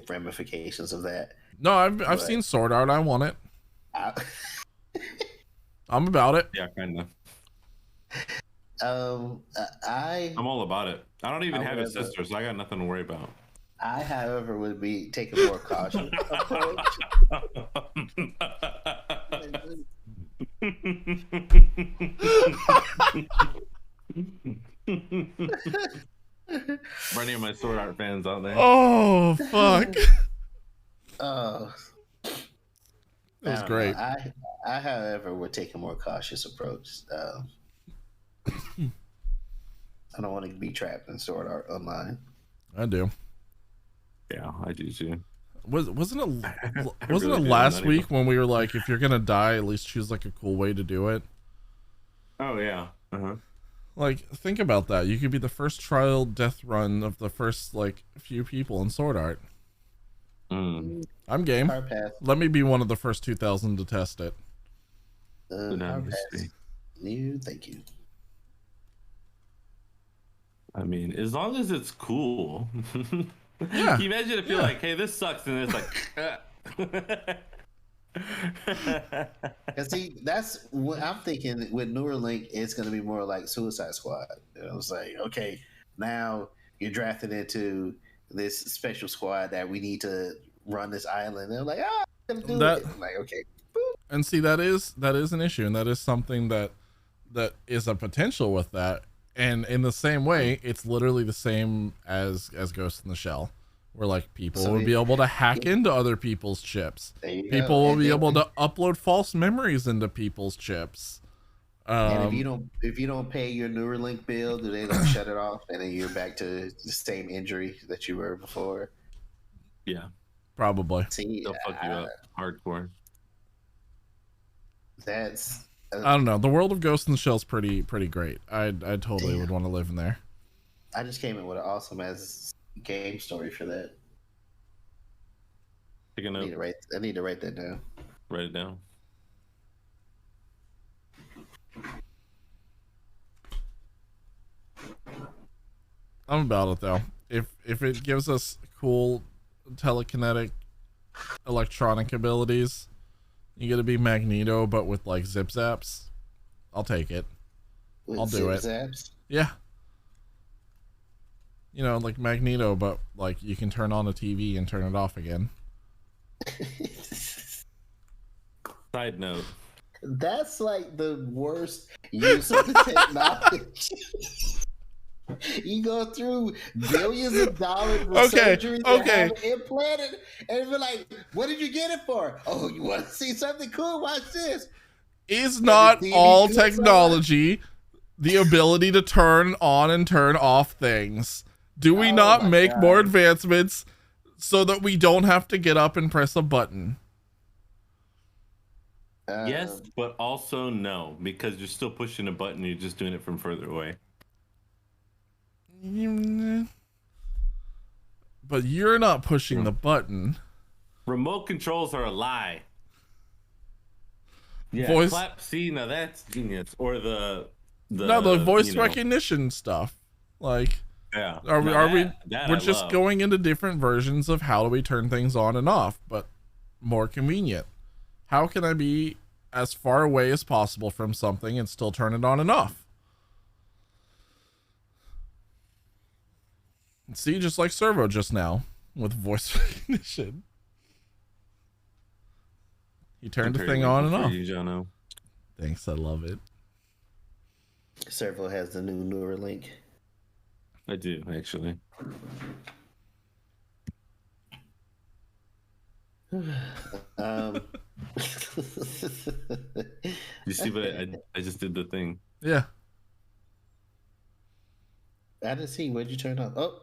ramifications of that. No, I've seen Sword Art. I want it. I'm about it. Yeah, kind of. I'm all about it. I don't even have a sister, so I got nothing to worry about. I, however, would be taking more caution approach. For any of my Sword Art fans out there. Oh, fuck. That was great. I, however, would take a more cautious approach. I don't want to be trapped in Sword Art Online. I do. Yeah, I do too. Wasn't it last week when we were like, if you're gonna die, at least choose like a cool way to do it? Oh yeah. Like, think about that. You could be the first trial death run of the first like few people in Sword Art. I'm game. Let me be one of the first 2,000 to test it. Thank you. I mean, as long as it's cool. Yeah. Can you imagine if you're like, hey, this sucks, and it's like. See, that's what I'm thinking. With Neuralink, it's going to be more like Suicide Squad. It was like, okay, now you're drafted into this special squad that we need to run this island. They're like, I'm do it. I'm like, okay. Boop. And see, that is an issue, and that is something that is a potential with that. And in the same way, it's literally the same as Ghost in the Shell, where like people will be able to hack into other people's chips. People will be able to upload false memories into people's chips. And if you don't pay your Neuralink bill, do they like shut it off, and then you're back to the same injury that you were before? Yeah, probably. See, they'll fuck you up hardcore. That's I don't know. The world of Ghost in the Shell is pretty great. I totally would want to live in there. I just came in with an awesome ass game story for that. Take a note. I need to write that down. Write it down. I'm about it though. If it gives us cool telekinetic electronic abilities, you gotta be Magneto but with like zip zaps, I'll take it. I'll do it. Zaps? Yeah. You know, like Magneto, but like you can turn on a TV and turn it off again. Side note. That's like the worst use of the technology. You go through billions of dollars for surgery to have it implanted, and be like, "What did you get it for? Oh, you want to see something cool? Watch this." Is not all technology the ability to turn on and turn off things? Do we not make more advancements so that we don't have to get up and press a button? Yes, but also no, because you're still pushing a button. You're just doing it from further away. But you're not pushing the button. Remote controls are a lie. Yeah, voice. See, now that's genius. Or the voice recognition stuff. Like, yeah, we're just going into different versions of how do we turn things on and off, but more convenient. How can I be as far away as possible from something and still turn it on and off? See, just like Servo just now with voice recognition. He turned the thing on and off. You, thanks, I love it. Servo has the new Neuralink. I do, actually. You see what I just did the thing. Yeah. I didn't see. Where'd you turn up? Oh,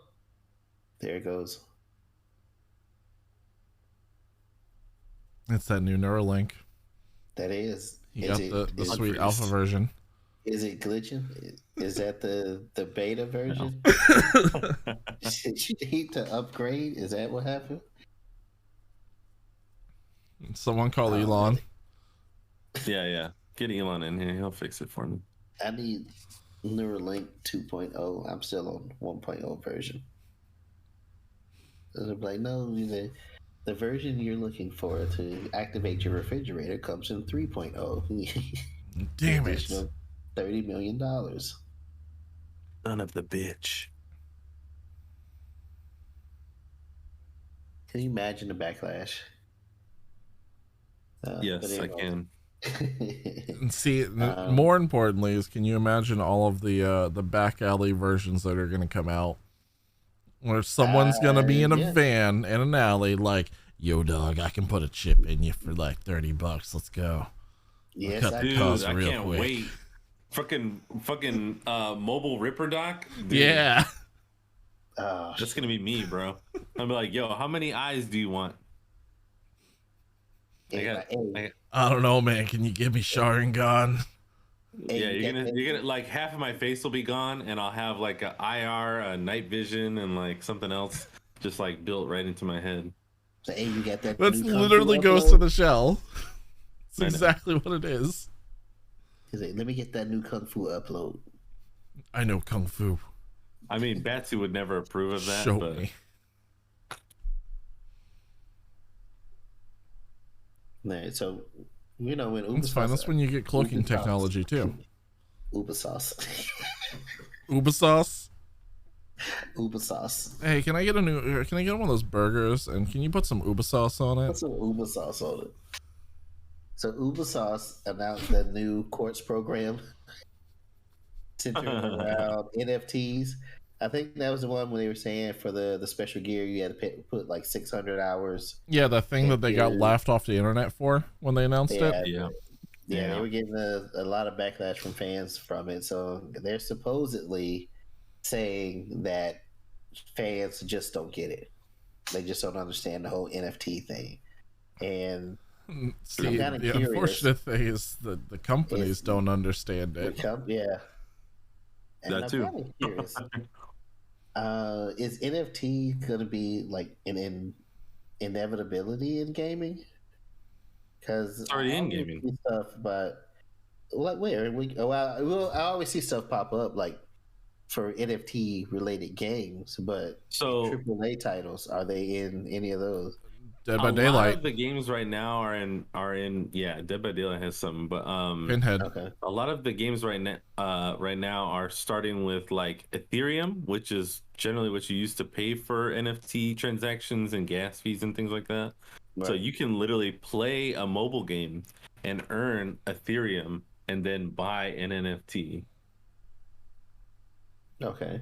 there it goes. It's that new Neuralink. That is. You got the sweet alpha version. Is it glitching? Is that the beta version? Did you need to upgrade? Is that what happened? Someone call Elon. Yeah. Get Elon in here. He'll fix it for me. I need Neuralink 2.0. I'm still on 1.0 version. They're like, no, the version you're looking for to activate your refrigerator comes in 3.0. Damn it. $30 million. Son of the bitch. Can you imagine the backlash? Yes, I can. And see, more importantly is, can you imagine all of the back alley versions that are going to come out, where someone's going to be in a van in an alley like, yo dog, I can put a chip in you for like $30. Let's go. Yes, dude, I can't wait. Fucking mobile Ripper Doc. Dude. Yeah. That's going to be me, bro. I'll be like, yo, how many eyes do you want? I don't know, man. Can you give me Sharingan? Yeah, you're gonna like half of my face will be gone, and I'll have like a IR, a night vision, and like something else just like built right into my head. So, hey, you got that? That's literally Ghost in the Shell. It's exactly what it is. He's like, let me get that new Kung Fu upload. I know Kung Fu. I mean, Batsy would never approve of that. Show me. Right, so when Ubisoft, it's fine. That's when you get cloaking technology too. Ubisoft. Uba sauce. Hey, can I get one of those burgers, and can you put some Uba sauce on it? Put some Uba sauce on it. So Ubisoft announced that new Quartz program centered around NFTs. I think that was the one when they were saying for the special gear you had to put like 600 hours. Yeah, the thing that they got laughed off the internet for when they announced it. Yeah, they were getting a lot of backlash from fans from it. So they're supposedly saying that fans just don't get it. They just don't understand the whole NFT thing. And see, the unfortunate thing is that the companies don't understand it. Yeah. And that I'm too. kind of curious. Is NFT going to be like an inevitability in gaming? Because it's already in gaming stuff, but like where I always see stuff pop up like for NFT related games, but so AAA titles, are they in any of those? Dead by Daylight. A lot of the games right now are in yeah, Dead by Daylight has some, but Pinhead. Okay. A lot of the games right now are starting with like Ethereum, which is generally what you use to pay for NFT transactions and gas fees and things like that. Right. So you can literally play a mobile game and earn Ethereum and then buy an NFT. Okay.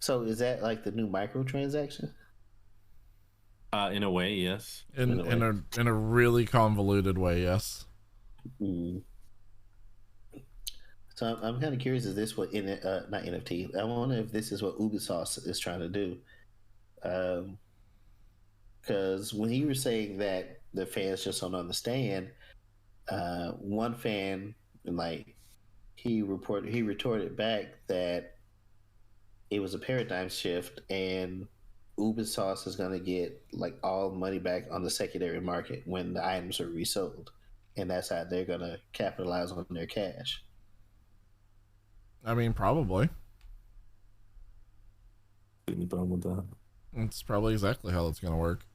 So is that like the new microtransaction? In a way, yes. In a really convoluted way, yes. Mm. So I'm kind of curious. Is this what not NFT? I wonder if this is what Ubisoft is trying to do. Because when you were saying that the fans just don't understand, one fan like he retorted back that it was a paradigm shift and Ubisoft is going to get like all money back on the secondary market when the items are resold, and that's how they're going to capitalize on their cash. I mean, probably. Any problem with that? It's probably exactly how that's going to work.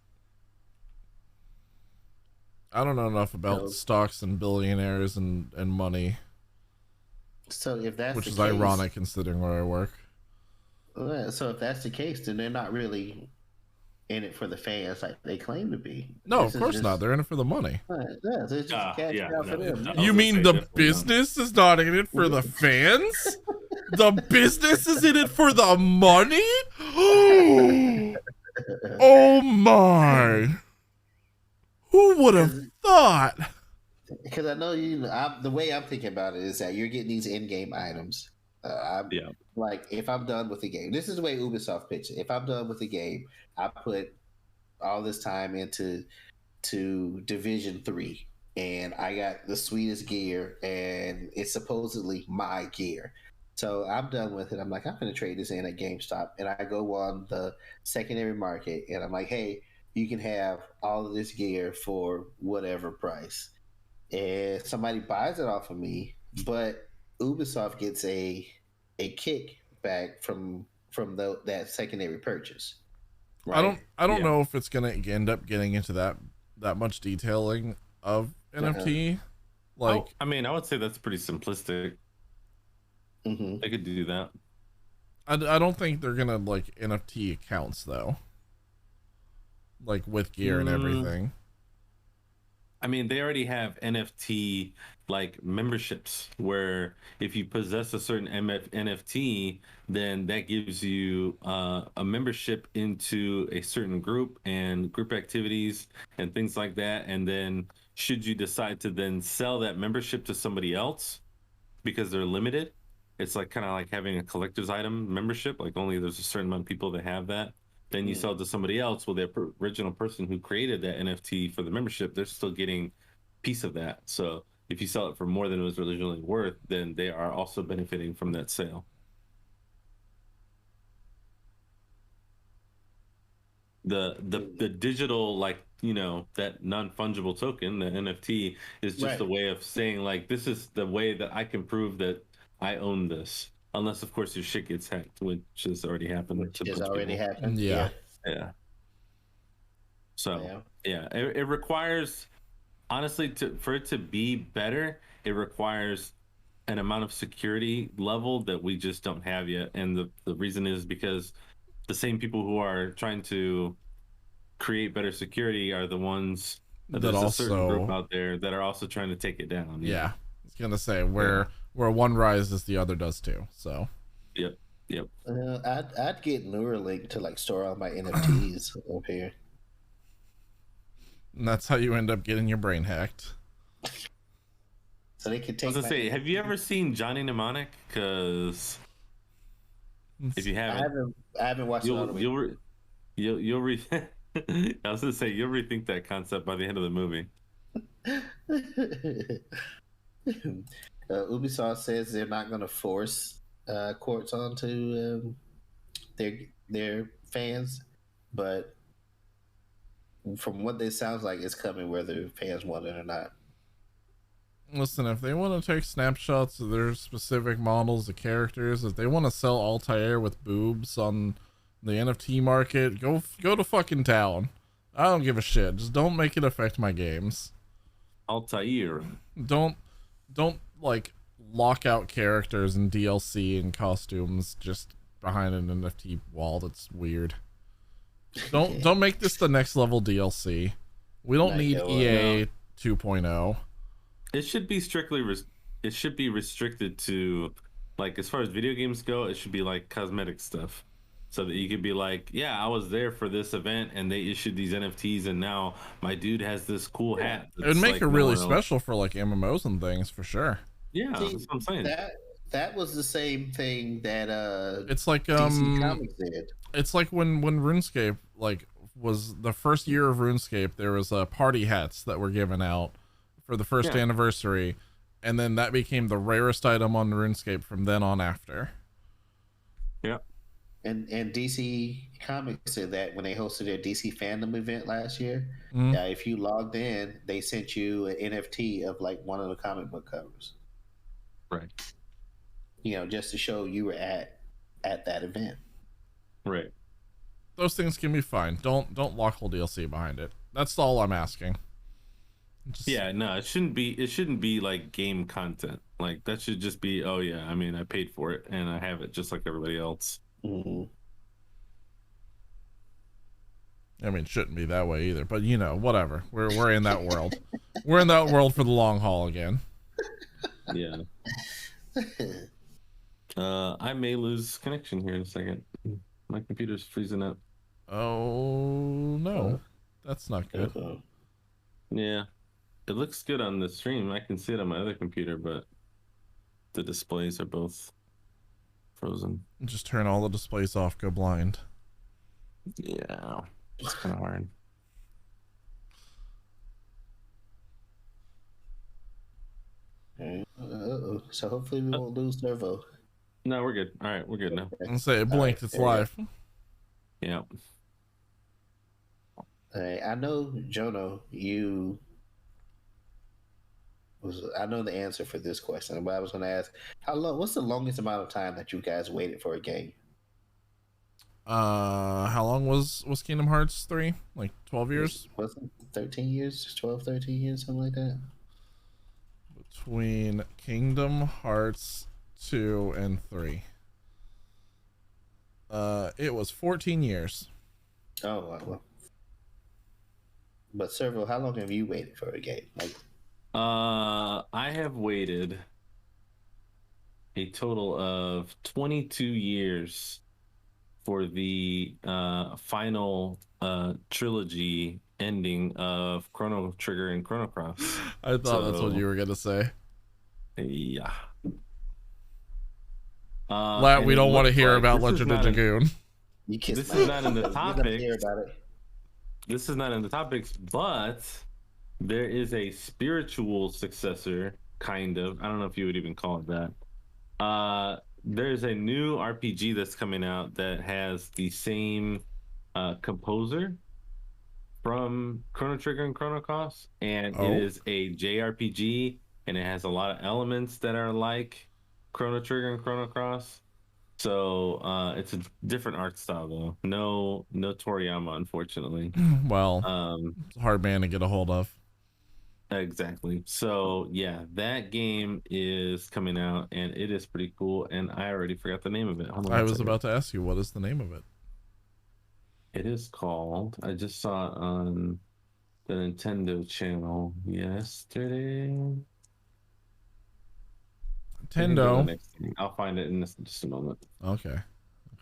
I don't know enough about stocks and billionaires and money. So if that's which is ironic considering where I work. So if that's the case, then they're not really in it for the fans like they claim to be. No, of course not. They're in it for the money. Yeah, so it's just cash out for them. You mean the business is not in it for the fans? The business is in it for the money? Oh my! Who would have thought? Because I know the way I'm thinking about it is that you're getting these in-game items. Like if I'm done with the game, this is the way Ubisoft pitched it. If I'm done with the game, I put all this time into Division 3, and I got the sweetest gear, and it's supposedly my gear. So I'm done with it. I'm like, I'm going to trade this in at GameStop, and I go on the secondary market, and I'm like, hey, you can have all of this gear for whatever price. And somebody buys it off of me, but Ubisoft gets a kickback from that secondary purchase. Right? I don't know if it's gonna end up getting into that much detailing of NFT. Like, I mean, I would say that's pretty simplistic. Mm-hmm. They could do that. I don't think they're gonna like NFT accounts though, like with gear and everything. I mean, they already have NFT like memberships where if you possess a certain NFT, then that gives you a membership into a certain group and group activities and things like that. And then should you decide to then sell that membership to somebody else because they're limited, it's like kind of like having a collector's item membership, like only there's a certain amount of people that have that. Then you sell it to somebody else. Well, the original person who created that NFT for the membership, they're still getting a piece of that. So if you sell it for more than it was originally worth, then they are also benefiting from that sale. The digital, like, you know, that non-fungible token, the NFT, is just a way of saying, like, this is the way that I can prove that I own this. Unless, of course, your shit gets hacked, which has already happened. Which has already happened. Yeah. So, it requires, honestly, for it to be better, it requires an amount of security level that we just don't have yet. And the reason is because the same people who are trying to create better security are the ones that there's a certain group out there that are also trying to take it down. Yeah. I was going to say, where one rises, the other does too. So, yep. Yep. I'd get Neuralink to like store all my NFTs up here. And that's how you end up getting your brain hacked. So they can take. I was gonna say, have you ever seen Johnny Mnemonic? Because if you haven't, I haven't watched it all the way. You'll I was gonna say you'll rethink that concept by the end of the movie. Ubisoft says they're not going to force courts onto their fans, but from what this sounds like, it's coming whether fans want it or not. Listen, if they want to take snapshots of their specific models of characters, if they want to sell Altair with boobs on the NFT market, go to fucking town. I don't give a shit. Just don't make it affect my games. Altair. Don't like lock out characters and DLC and costumes just behind an NFT wall. That's weird. Don't make this the next level DLC. We don't need EA 2.0. It should be it should be restricted to, like, as far as video games go, it should be like cosmetic stuff. So that you could be like, yeah, I was there for this event and they issued these NFTs and now my dude has this cool hat. It would make it really special for like MMOs and things for sure. Yeah, that's what I'm saying. That was the same thing that it's like DC Comics did. It's like when RuneScape like was the first year of RuneScape, there was party hats that were given out for the first anniversary, and then that became the rarest item on RuneScape from then on after. Yeah. And DC Comics said that when they hosted their DC fandom event last year, if you logged in, they sent you an NFT of like one of the comic book covers. Right. You know, just to show you were at that event. Right. Those things can be fine. Don't lock whole DLC behind it. That's all I'm asking. Yeah, no, it shouldn't be like game content. Like that should just be, oh yeah, I mean, I paid for it and I have it just like everybody else. Mm-hmm. I mean, it shouldn't be that way either, but you know, whatever. We're in that world. We're in that world for the long haul again. Yeah. I may lose connection here in a second. My computer's freezing up. Oh no, that's not good. Yeah, it looks good on the stream. I can see it on my other computer, but the displays are both frozen. Just turn all the displays off. Go blind. Yeah, it's kind of hard. So hopefully we won't lose Servo. No, we're good. All right, we're good now. I'll say it blinked. It's live. Yeah. I know, Jono, I know the answer for this question, but I was going to ask, what's the longest amount of time that you guys waited for a game? How long was Kingdom Hearts 3? Like 12 years? Was it 13 years? 12, 13 years, something like that? Between Kingdom Hearts 2 and 3. It was 14 years. Oh, wow. But Servo, how long have you waited for a game? Like, I have waited a total of 22 years for the final trilogy ending of Chrono Trigger and Chrono Cross. I thought that's what you were gonna say. Yeah. We don't want to hear about Legend of Dragoon. This is not in the topics. This is not in the topics, but there is a spiritual successor, kind of. I don't know if you would even call it that. There's a new RPG that's coming out that has the same composer from Chrono Trigger and Chrono Cross, and it is a JRPG, and it has a lot of elements that are like Chrono Trigger and Chrono Cross. So it's a different art style though. No Toriyama, unfortunately. Well, it's a hard man to get a hold of. Exactly. So yeah, that game is coming out and it is pretty cool. And I already forgot the name of it. I was about to ask you, what is the name of it? It is called, I just saw it on the Nintendo channel yesterday. Nintendo. I'll find it in just a moment. Okay.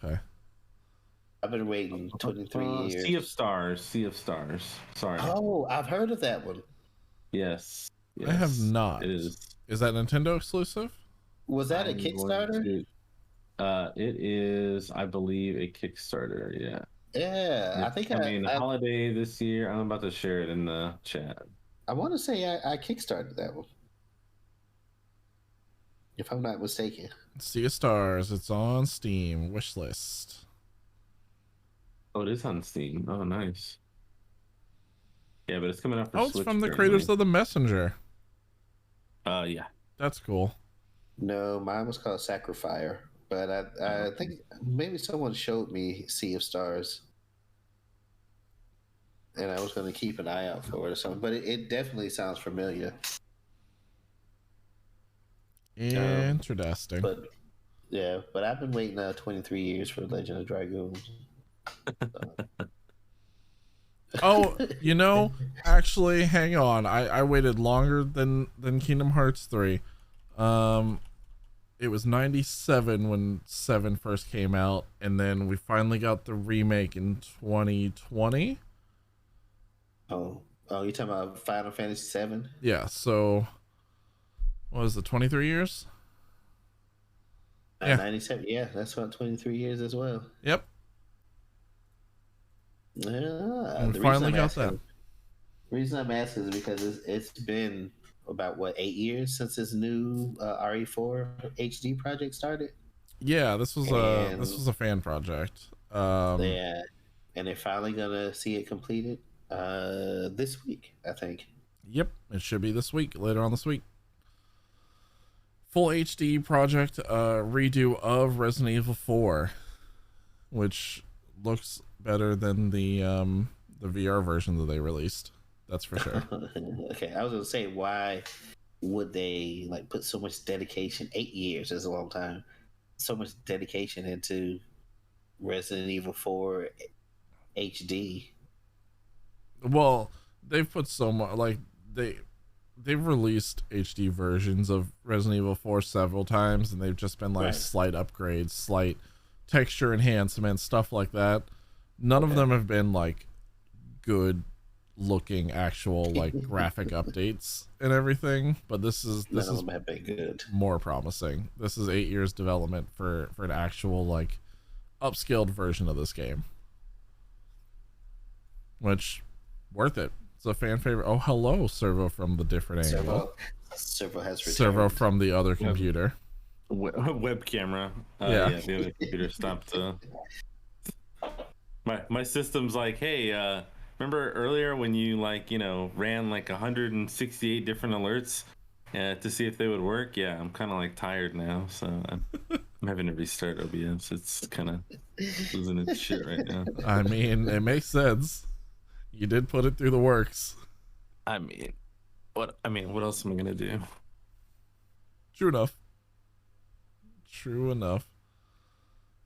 Okay. I've been waiting 23 years. Sea of Stars. Sea of Stars. Sorry. Oh, I've heard of that one. Yes. I have not. It is. Is that Nintendo exclusive? Was that a Kickstarter? It is, I believe, a Kickstarter. Yeah. Yeah, I think holiday this year. I'm about to share it in the chat. I want to say I kickstarted that one, if I'm not mistaken. Sea of Stars. It's on Steam wishlist. Oh, it is on Steam. Oh, nice. Yeah, but it's coming out for Switch. Switch. It's from the creators of The Messenger. Yeah. That's cool. No, mine was called Sacrifier, but I think maybe someone showed me Sea of Stars, and I was going to keep an eye out for it or something. But it definitely sounds familiar. Interesting. But I've been waiting 23 years for Legend of Dragoons. Oh, actually, hang on. I waited longer than Kingdom Hearts 3. It was 97 when 7 first came out, and then we finally got the remake in 2020. Oh, you talking about Final Fantasy VII? Yeah, so what was it, 23 years? Yeah. 97. Yeah, that's about 23 years as well. Yep. Yeah, we finally got that. The reason I'm asking is because it's been about 8 years since this new RE4 HD project started. Yeah, this was a fan project. Yeah, and they're finally gonna see it completed this week, I think. Yep, it should be this week, later on this week. Full HD project redo of Resident Evil 4, which looks better than the VR version that they released. That's for sure. Okay, I was gonna say, why would they put so much dedication? 8 years is a long time. So much dedication into Resident Evil 4 HD. Well, they've put so much, they've released HD versions of Resident Evil 4 several times, and they've just been slight upgrades, slight texture enhancements, stuff like that. None of them have been good looking actual graphic updates and everything, but this is good. More promising. This is 8 years development for an actual upscaled version of this game, which worth it. It's a fan favorite. Oh, hello, Servo from the different angle. Servo has returned. Servo from the other computer. Web camera. Yeah, the other computer stopped. My system's hey, remember earlier when you ran 168 different alerts to see if they would work? Yeah, I'm kind of tired now, so I'm having to restart OBS. It's kind of losing its shit right now. I mean, it makes sense. You did put it through the works. What else am I gonna do? True enough.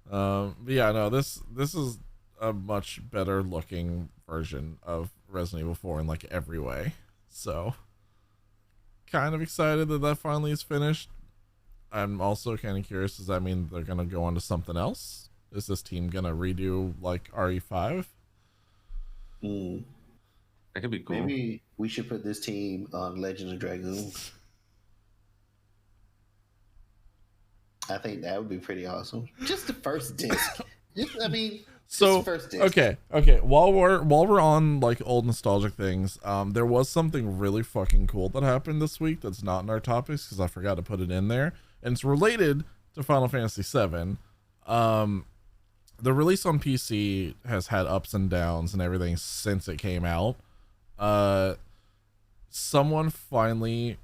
But yeah, no, this is a much better looking version of Resident Evil 4 in every way. So kind of excited that finally is finished. I'm also kind of curious, does that mean they're gonna go on to something else? Is this team gonna redo RE5? That could be cool. Maybe we should put this team on Legend of Dragoon. I think that would be pretty awesome. Just the first disc. First disc. Okay. While we're on old nostalgic things, there was something really fucking cool that happened this week that's not in our topics because I forgot to put it in there, and it's related to Final Fantasy VII. The release on PC has had ups and downs and everything since it came out. Someone finally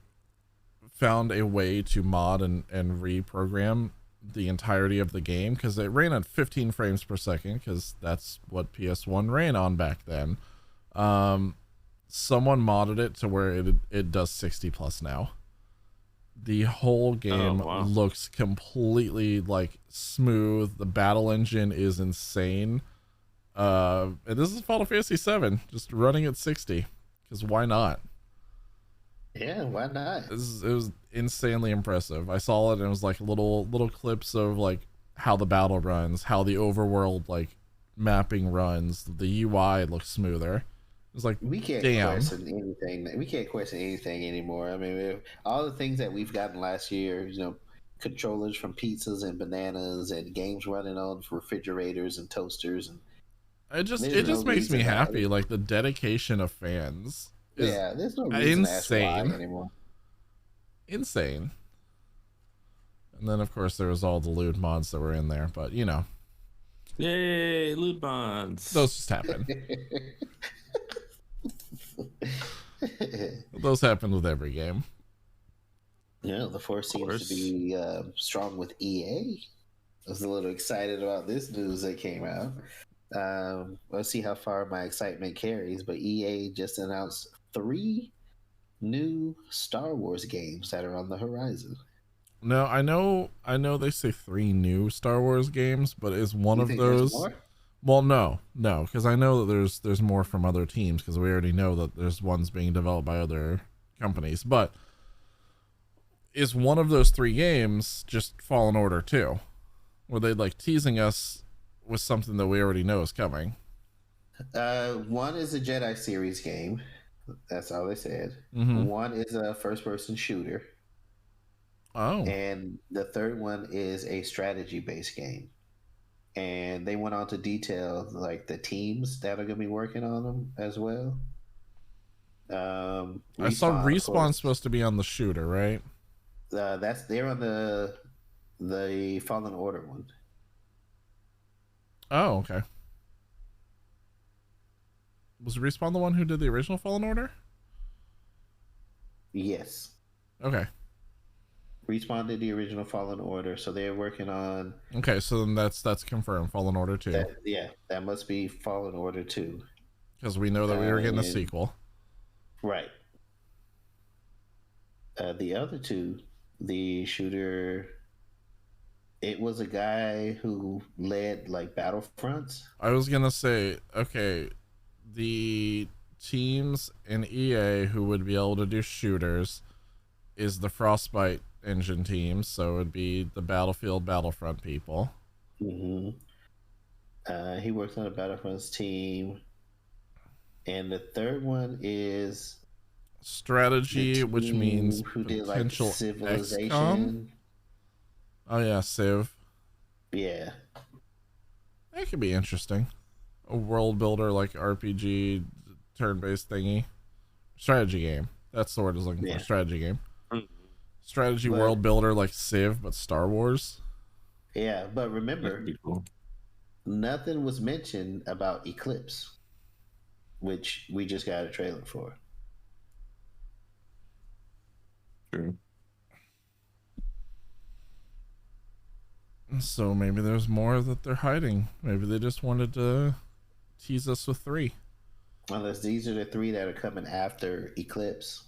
found a way to mod and reprogram the entirety of the game, because it ran at 15 frames per second, because that's what PS1 ran on back then. Someone modded it to where it does 60 plus now. The whole game looks completely smooth. The battle engine is insane. And this is Final Fantasy VII, just running at 60, because why not? Yeah, why not? It was insanely impressive. I saw it, and it was little clips of how the battle runs, how the overworld like mapping runs. The UI looks smoother. It's like, we can't damn. question anything. We can't question anything anymore. I mean, all the things that we've gotten last year, controllers from pizzas and bananas, and games running on refrigerators and toasters, and it just makes me happy. Like the dedication of fans is there's no reason to ask why anymore. Insane. And then of course there was all the loot mods that were in there, but yay, loot mods. Those just happen. Those happen with every game. The force seems to be strong with EA. I was a little excited about this news that came out. Let's see how far my excitement carries, but EA just announced 3 new Star Wars games that are on the horizon. No, I know they say 3 new Star Wars games, but is one of those more? Well, no, because I know that there's more from other teams, because we already know that there's ones being developed by other companies. But is one of those 3 games just Fallen Order 2? Were they like teasing us with something that we already know is coming? One is a Jedi series game. That's all they said. Mm-hmm. One is a first-person shooter. Oh. And the third one is a strategy-based game. And they went on to detail like the teams that are going to be working on them as well. I saw Respawn's supposed to be on the shooter, right? They're on the Fallen Order one. Oh, okay. Was Respawn the one who did the original Fallen Order? Yes. Okay. Respawn did the original Fallen Order, so they're working on. Okay, so then that's confirmed. Fallen Order 2. That must be Fallen Order 2. Because we know that we were getting a sequel. Right. The other 2, the shooter, it was a guy who led like Battlefronts. I was gonna say, okay, the teams in EA who would be able to do shooters is the Frostbite engine team, so it would be the Battlefront people. Mm-hmm. He works on the Battlefronts team, and the third one is strategy, which means who did potential like Civilization. XCOM? Oh yeah, Civ. Yeah, that could be interesting. A world builder, like RPG, turn-based thingy, strategy game. That's the word I was looking for. Strategy game. Strategy world builder like Civ, but Star Wars. Yeah, but remember, nothing was mentioned about Eclipse, which we just got a trailer for. True. So maybe there's more that they're hiding. Maybe they just wanted to tease us with 3. Unless these are the 3 that are coming after Eclipse.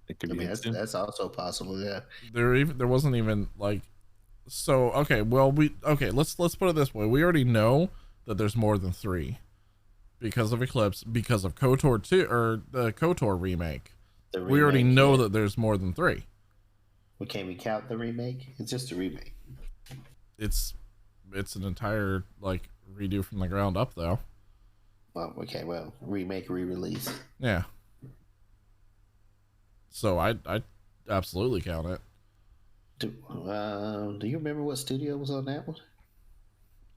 I mean, that's also possible. Yeah. There wasn't even like. So okay, well let's put it this way. We already know that there's more than 3 because of Eclipse, because of KOTOR 2 or the KOTOR remake. We already know that there's more than 3. Well, can we count the remake? It's just a remake. It's an entire like redo from the ground up though. Well, okay, remake, re-release. Yeah. So I absolutely count it. Do you remember what studio was on that one?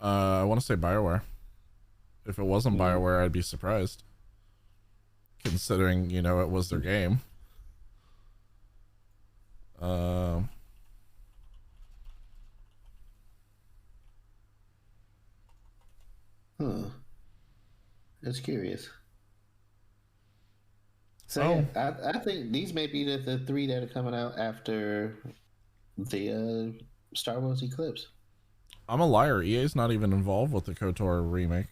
I want to say BioWare. If it wasn't BioWare, I'd be surprised. Considering, it was their game. That's curious. So I think these may be the 3 that are coming out after the Star Wars Eclipse. I'm a liar. EA's not even involved with the KOTOR remake.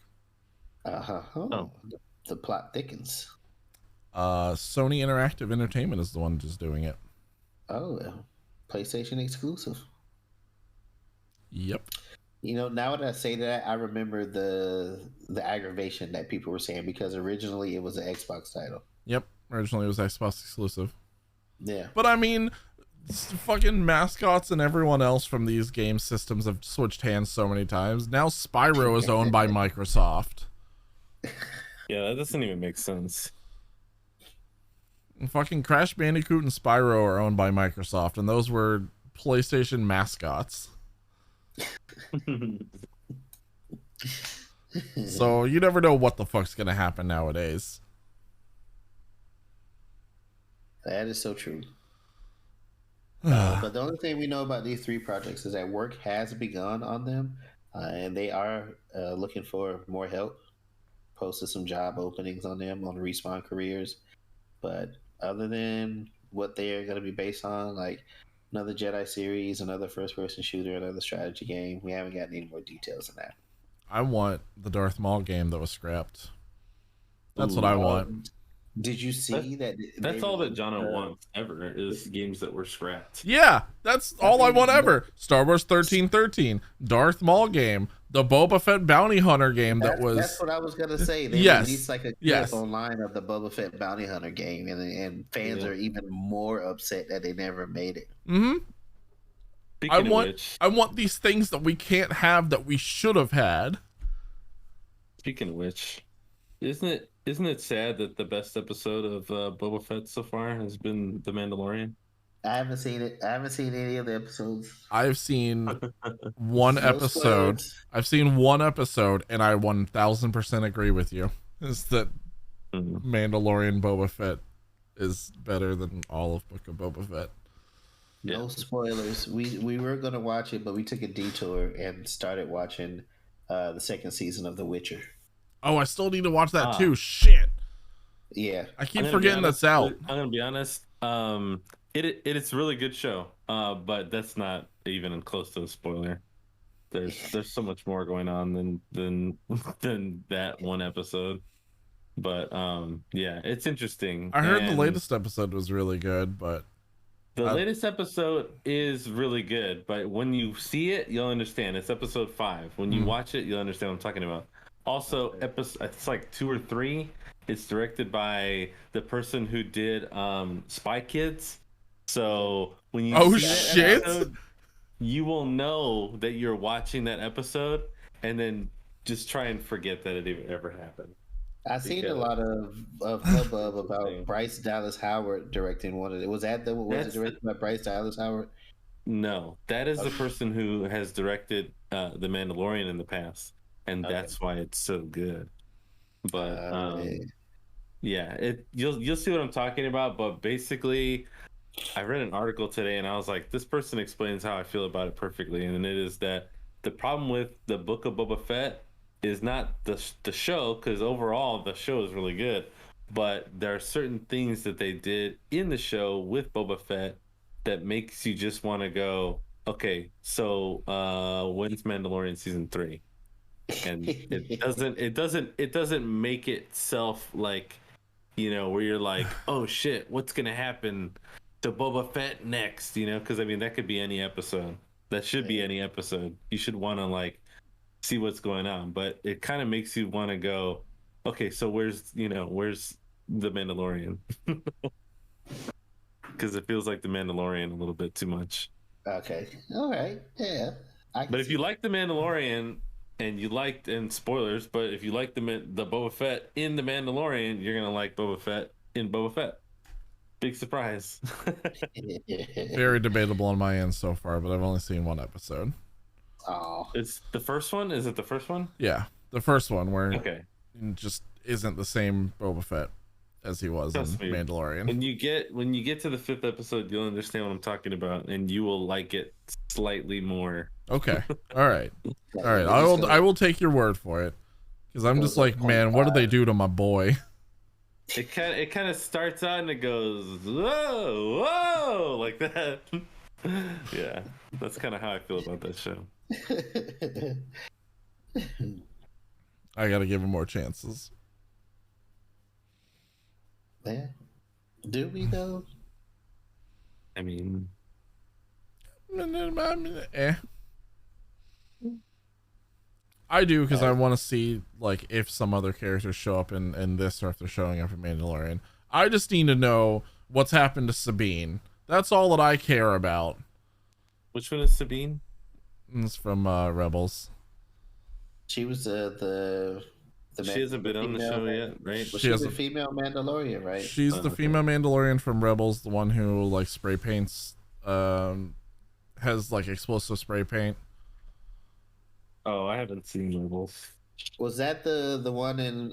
The plot thickens. Sony Interactive Entertainment is the one just doing it. Oh, PlayStation exclusive. Yep. Now that I say that, I remember the aggravation that people were saying, because originally it was an Xbox title. Yep. Originally it was Xbox exclusive. Yeah. But I mean, fucking mascots and everyone else from these game systems have switched hands so many times. Now Spyro is owned by Microsoft. Yeah, that doesn't even make sense. And fucking Crash Bandicoot and Spyro are owned by Microsoft, and those were PlayStation mascots. So you never know what the fuck's gonna happen nowadays. That is so true. But the only thing we know about these 3 projects is that work has begun on them, and they are looking for more help. Posted some job openings on them on Respawn Careers, but other than what they are going to be based on, like another Jedi series, another first-person shooter, another strategy game, we haven't gotten any more details on that. I want the Darth Maul game that was scrapped. That's what I want. Did you see that? That's all that Jono wants ever is games that were scrapped. Yeah, that's all I want ever. Star Wars 1313, Darth Maul game, the Boba Fett Bounty Hunter game That's what I was gonna say. They released like a clip online of the Boba Fett Bounty Hunter game, and fans are even more upset that they never made it. Mm-hmm. I want these things that we can't have that we should have had. Speaking of which, isn't it sad that the best episode of Boba Fett so far has been The Mandalorian? I haven't seen it. I haven't seen any of the episodes. I've seen one episode. I've seen one episode, and I 1000% agree with you. Is that Mandalorian Boba Fett is better than all of Book of Boba Fett? No spoilers. We were gonna watch it, but we took a detour and started watching the 2nd season of The Witcher. Oh, I still need to watch that too. Shit. Yeah, I keep forgetting that's out. I'm gonna be honest. It's a really good show. But that's not even close to a spoiler. There's so much more going on than that one episode. But yeah, it's interesting. I heard the latest episode was really good, but the latest episode is really good. But when you see it, you'll understand. It's episode 5. When you watch it, you'll understand what I'm talking about. Also, it's like 2 or 3. It's directed by the person who did Spy Kids. So when you see that episode, you will know that you're watching that episode, and then just try and forget that it even ever happened. I've seen a lot of hubbub about Bryce Dallas Howard directing one of it. Was it directed by Bryce Dallas Howard? No, that is the person who has directed The Mandalorian in the past, and that's why it's so good. But yeah, you'll see what I'm talking about. But basically, I read an article today, and I was like, this person explains how I feel about it perfectly, and it is that the problem with the Book of Boba Fett is not the show, because overall the show is really good, but there are certain things that they did in the show with Boba Fett that makes you just want to go, okay, so when's Mandalorian season 3? And it doesn't make itself like, where you're like, oh shit, what's gonna happen to Boba Fett next? Because I mean, that could be any episode. That should be any episode. You should want to like see what's going on, but it kind of makes you want to go, okay, so where's the Mandalorian? Because it feels like the Mandalorian a little bit too much. Okay, all right, yeah. But if you like the Mandalorian and spoilers, but if you like the Boba Fett in the Mandalorian, you're gonna like Boba Fett in Boba Fett. Big surprise. Very debatable on my end so far, but I've only seen one episode. Oh, it's the first one. Is it the first one? Yeah, the first one where it just isn't the same Boba Fett as he was in Mandalorian. When you get to the 5th episode, you'll understand what I'm talking about, and you will like it slightly more. Okay, all right. I will take your word for it, because I'm just like, man, what did they do to my boy? It kind of starts out and it goes whoa like that. Yeah, that's kind of how I feel about that show. I gotta give him more chances. Yeah. Do we though? I mean, I do, because I want to see like if some other characters show up in this, or if they're showing up in Mandalorian. I just need to know what's happened to Sabine. That's all that I care about. Which one is Sabine? It's from Rebels. She was the she hasn't been on the show yet, right? She was a female Mandalorian, right? She's the female Mandalorian from Rebels, the one who like spray paints, has like explosive spray paint. Oh, I haven't seen Rebels. Was that the one in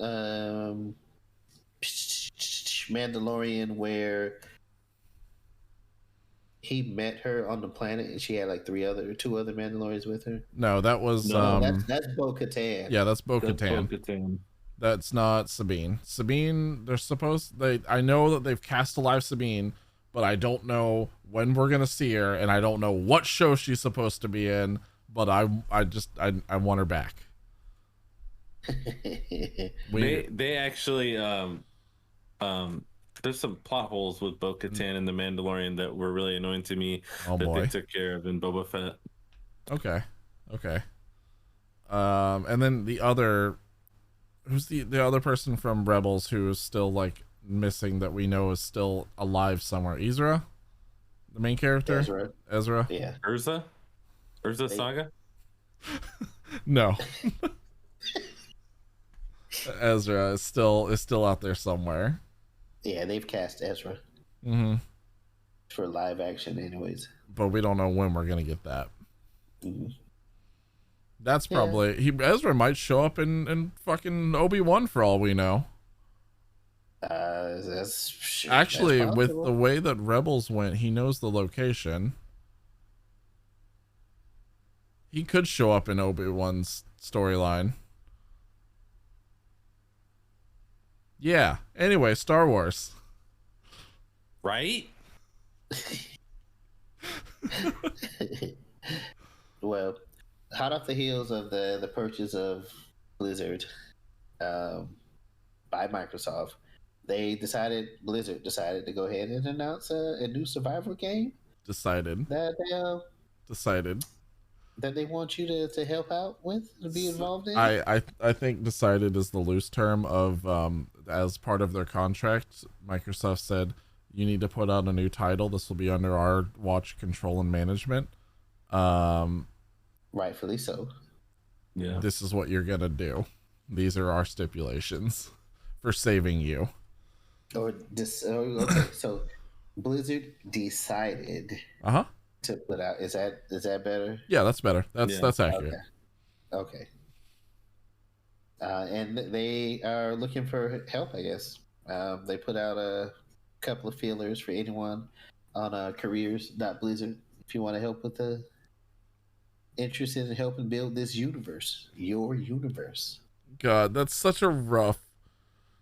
Mandalorian where he met her on the planet and she had like two other Mandalorians with her? No, that was that's Bo-Katan. Yeah, that's Bo-Katan. That's not Sabine. Sabine, I know that they've cast a live Sabine, but I don't know when we're gonna see her, and I don't know what show she's supposed to be in, but I want her back. They actually there's some plot holes with Bo-Katan and the Mandalorian that were really annoying to me they took care of in Boba Fett. Okay. And then who's the other person from Rebels who is still like missing that we know is still alive somewhere? Ezra, the main character. Ezra. Yeah. Urza Saga. No. Ezra is still out there somewhere. Yeah, they've cast Ezra. Mm-hmm. For live action, anyways. But we don't know when we're gonna get that. Mm-hmm. That's probably Ezra might show up in fucking Obi-Wan for all we know. Actually, with the way that Rebels went, he knows the location. He could show up in Obi-Wan's storyline. Yeah. Anyway, Star Wars. Right? Well, hot off the heels of the purchase of Blizzard by Microsoft, Blizzard decided to go ahead and announce a new survival game. Decided that they want you to help out with, to be involved in. I think decided is the loose term of as part of their contract, Microsoft said you need to put out a new title. This will be under our watch, control, and management. Rightfully so. Yeah. This is what you're gonna do. These are our stipulations for saving you. Okay, so Blizzard decided to put out. Is that better? Yeah, that's better. That's accurate. Okay. And they are looking for help, I guess. They put out a couple of feelers for anyone on careers.blizzard if you want to help with the interest in helping build this universe, your universe. God, that's such a rough.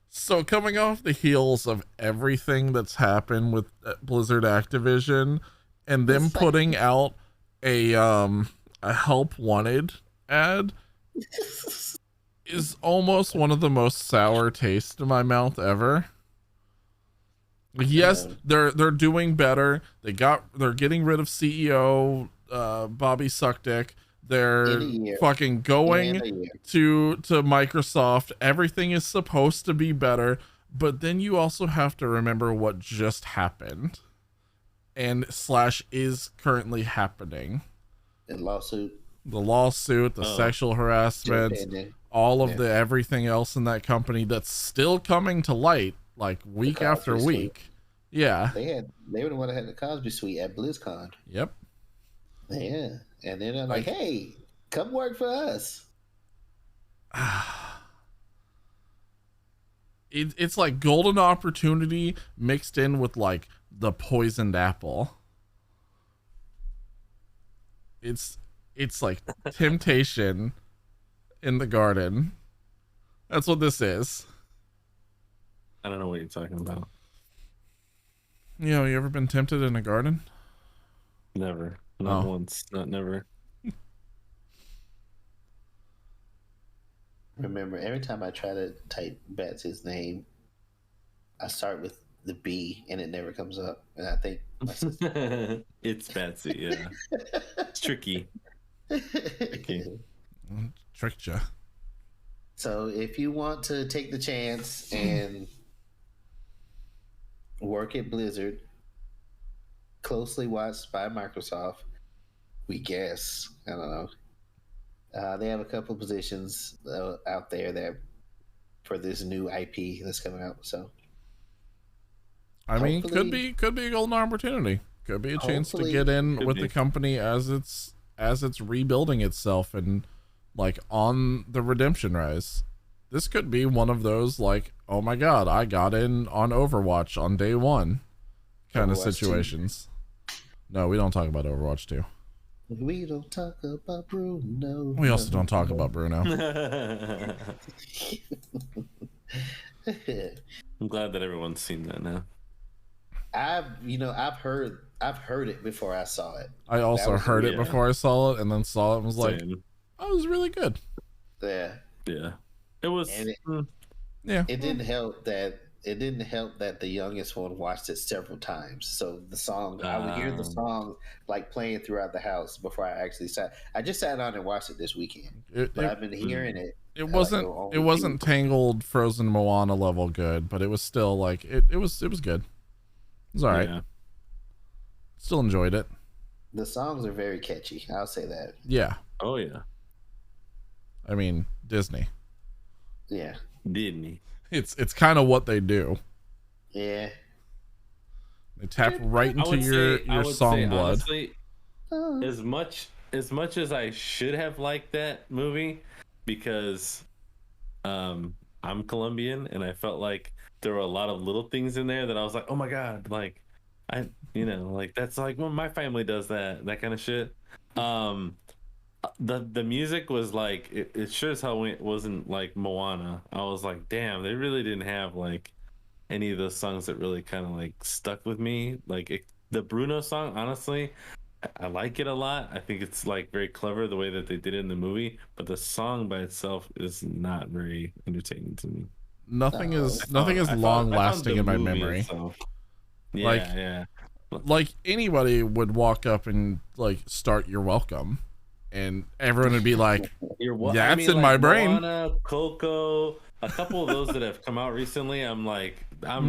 So coming off the heels of everything that's happened with Blizzard Activision, and them putting out a help wanted ad is almost one of the most sour tastes in my mouth ever. Yes, they're doing better. They're getting rid of CEO Bobby Suckdick. They're fucking going to Microsoft. Everything is supposed to be better, but then you also have to remember what just happened and / is currently happening. The lawsuit, the sexual harassment, all of the everything else in that company that's still coming to light, like week after week. Yeah, they were the one that had the Cosby Suite at BlizzCon. Yep. Yeah, and then they're like, "Hey, come work for us." It's like golden opportunity mixed in with like the poisoned apple. It's like temptation in the garden. That's what this is. I don't know what you're talking about. You know, you ever been tempted in a garden? Never. Not once. Not never. Remember, every time I try to type Betsy's name, I start with the B and it never comes up. And I think it's Betsy, yeah. It's tricky. Tricked ya. So if you want to take the chance and work at Blizzard, closely watched by Microsoft. We guess. I don't know. They have a couple of positions out there that for this new IP that's coming out. So, I mean, could be a golden opportunity. Could be a chance to get in with the company as it's rebuilding itself and like on the redemption rise. This could be one of those like, oh my god, I got in on Overwatch on day one kind of situations. 2. No, we don't talk about Overwatch 2. We don't talk about Bruno. We also don't talk about Bruno. I'm glad that everyone's seen that now. I've heard it before I saw it. I also heard it before I saw it, and then saw it and was like, oh, it was really good. Yeah. Yeah. It was. It didn't help that the youngest one watched it several times. So the song, I would hear the song like playing throughout the house before I actually sat. I just sat down and watched it this weekend, but I've been hearing it. It wasn't Tangled, Frozen, Moana level good, but it was still like it was good. It was all right. Yeah. Still enjoyed it. The songs are very catchy. I'll say that. Yeah. Oh yeah. I mean, Disney. Yeah. Disney. It's kind of what they do. Yeah. They tap right into your song blood. Honestly, as much as I should have liked that movie, because I'm Colombian and I felt like there were a lot of little things in there that I was like, oh my god, like like that's like when my family does that kind of shit. The music was like it sure as hell wasn't like Moana. I was like, damn, they really didn't have like any of those songs that really kind of like stuck with me. Like the Bruno song, honestly, I like it a lot. I think it's like very clever the way that they did it in the movie, but the song by itself is not very entertaining to me. Nothing is long lasting in my memory. Itself. Yeah. Like anybody would walk up and like start "You're Welcome," and everyone would be like, "That's in my brain." Moana, Coco, a couple of those that have come out recently. I'm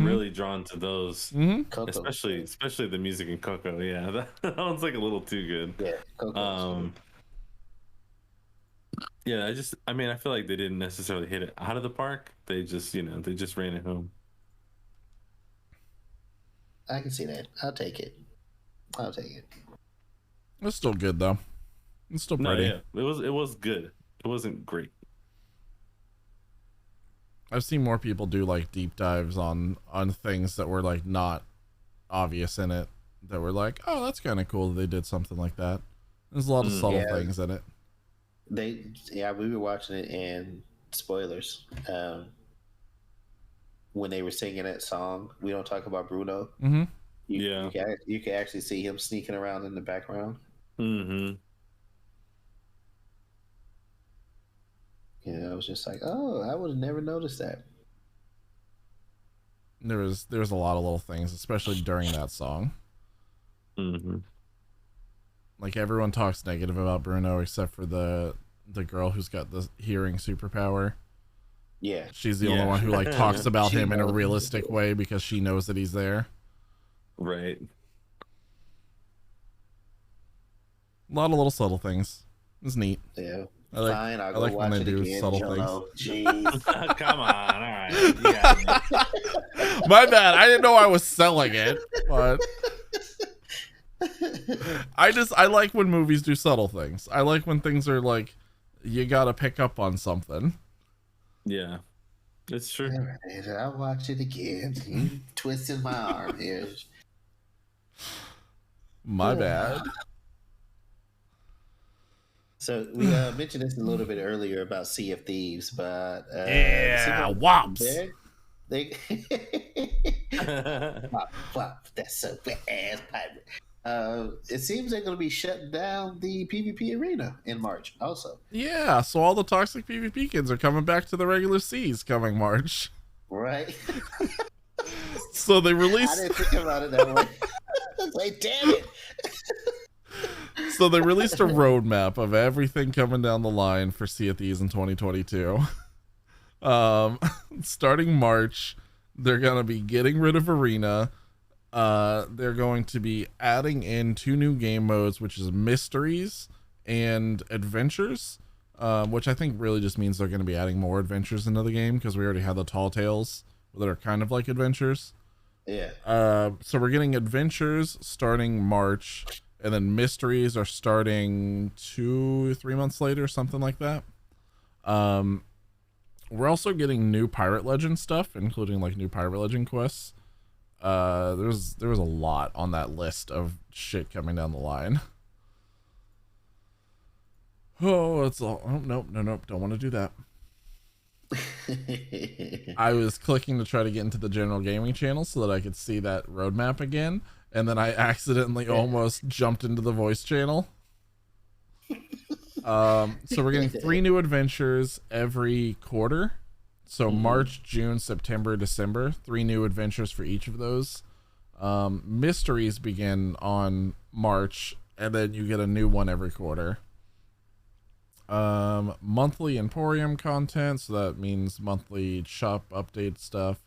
really drawn to those, especially the music in Coco. Yeah, that one's like a little too good. Yeah, Coco. Yeah, I feel like they didn't necessarily hit it out of the park. They just ran it home. I can see that. I'll take it. It's still good though. It's still pretty. No, yeah. It was good. It wasn't great. I've seen more people do like deep dives on things that were like not obvious in it, that were like, oh, that's kind of cool that they did something like that. There's a lot of subtle things in it. We were watching it, and spoilers. When they were singing that song, "We Don't Talk About Bruno," you can actually see him sneaking around in the background. Mm-hmm. I was just like, oh, I would have never noticed that. There was a lot of little things, especially during that song. Mm-hmm. Like everyone talks negative about Bruno except for the girl who's got the hearing superpower. Yeah, she's the only one who like talks about him in a realistic way because she knows that he's there. Right. A lot of little subtle things. It's neat. Yeah. Fine, I like when they do subtle things. Come on, all right. Yeah. My bad. I didn't know I was selling it, but I like when movies do subtle things. I like when things are like, you gotta pick up on something. Yeah, it's true. All right, I'll watch it again. You twisting my arm here. My bad. So we mentioned this a little bit earlier about Sea of Thieves, but wops. They wop, that's so fast pirate. It seems they're going to be shutting down the PvP arena in March also. Yeah, so all the toxic PvP kids are coming back to the regular seas coming March. Right. So they released... I didn't think about it that way. Like, damn it. So they released a roadmap of everything coming down the line for Sea of Thieves in 2022. Starting March, they're going to be getting rid of Arena. they're going to be adding in 2 new game modes, which is mysteries and adventures, which I think really just means they're going to be adding more adventures into the game, because we already had the tall tales that are kind of like adventures. Yeah. So we're getting adventures starting March, and then mysteries are starting 2-3 months later, something like that. We're also getting new Pirate Legend stuff, including like new Pirate Legend quests. There was a lot on that list of shit coming down the line. Oh, it's all. Oh, nope, don't want to do that. I was clicking to try to get into the general gaming channel so that I could see that roadmap again, and then I accidentally almost jumped into the voice channel. So we're getting 3 new adventures every quarter. So March, June, September, December, 3 new adventures for each of those. Mysteries begin on March, and then you get a new one every quarter. Monthly Emporium content, so that means monthly shop update stuff.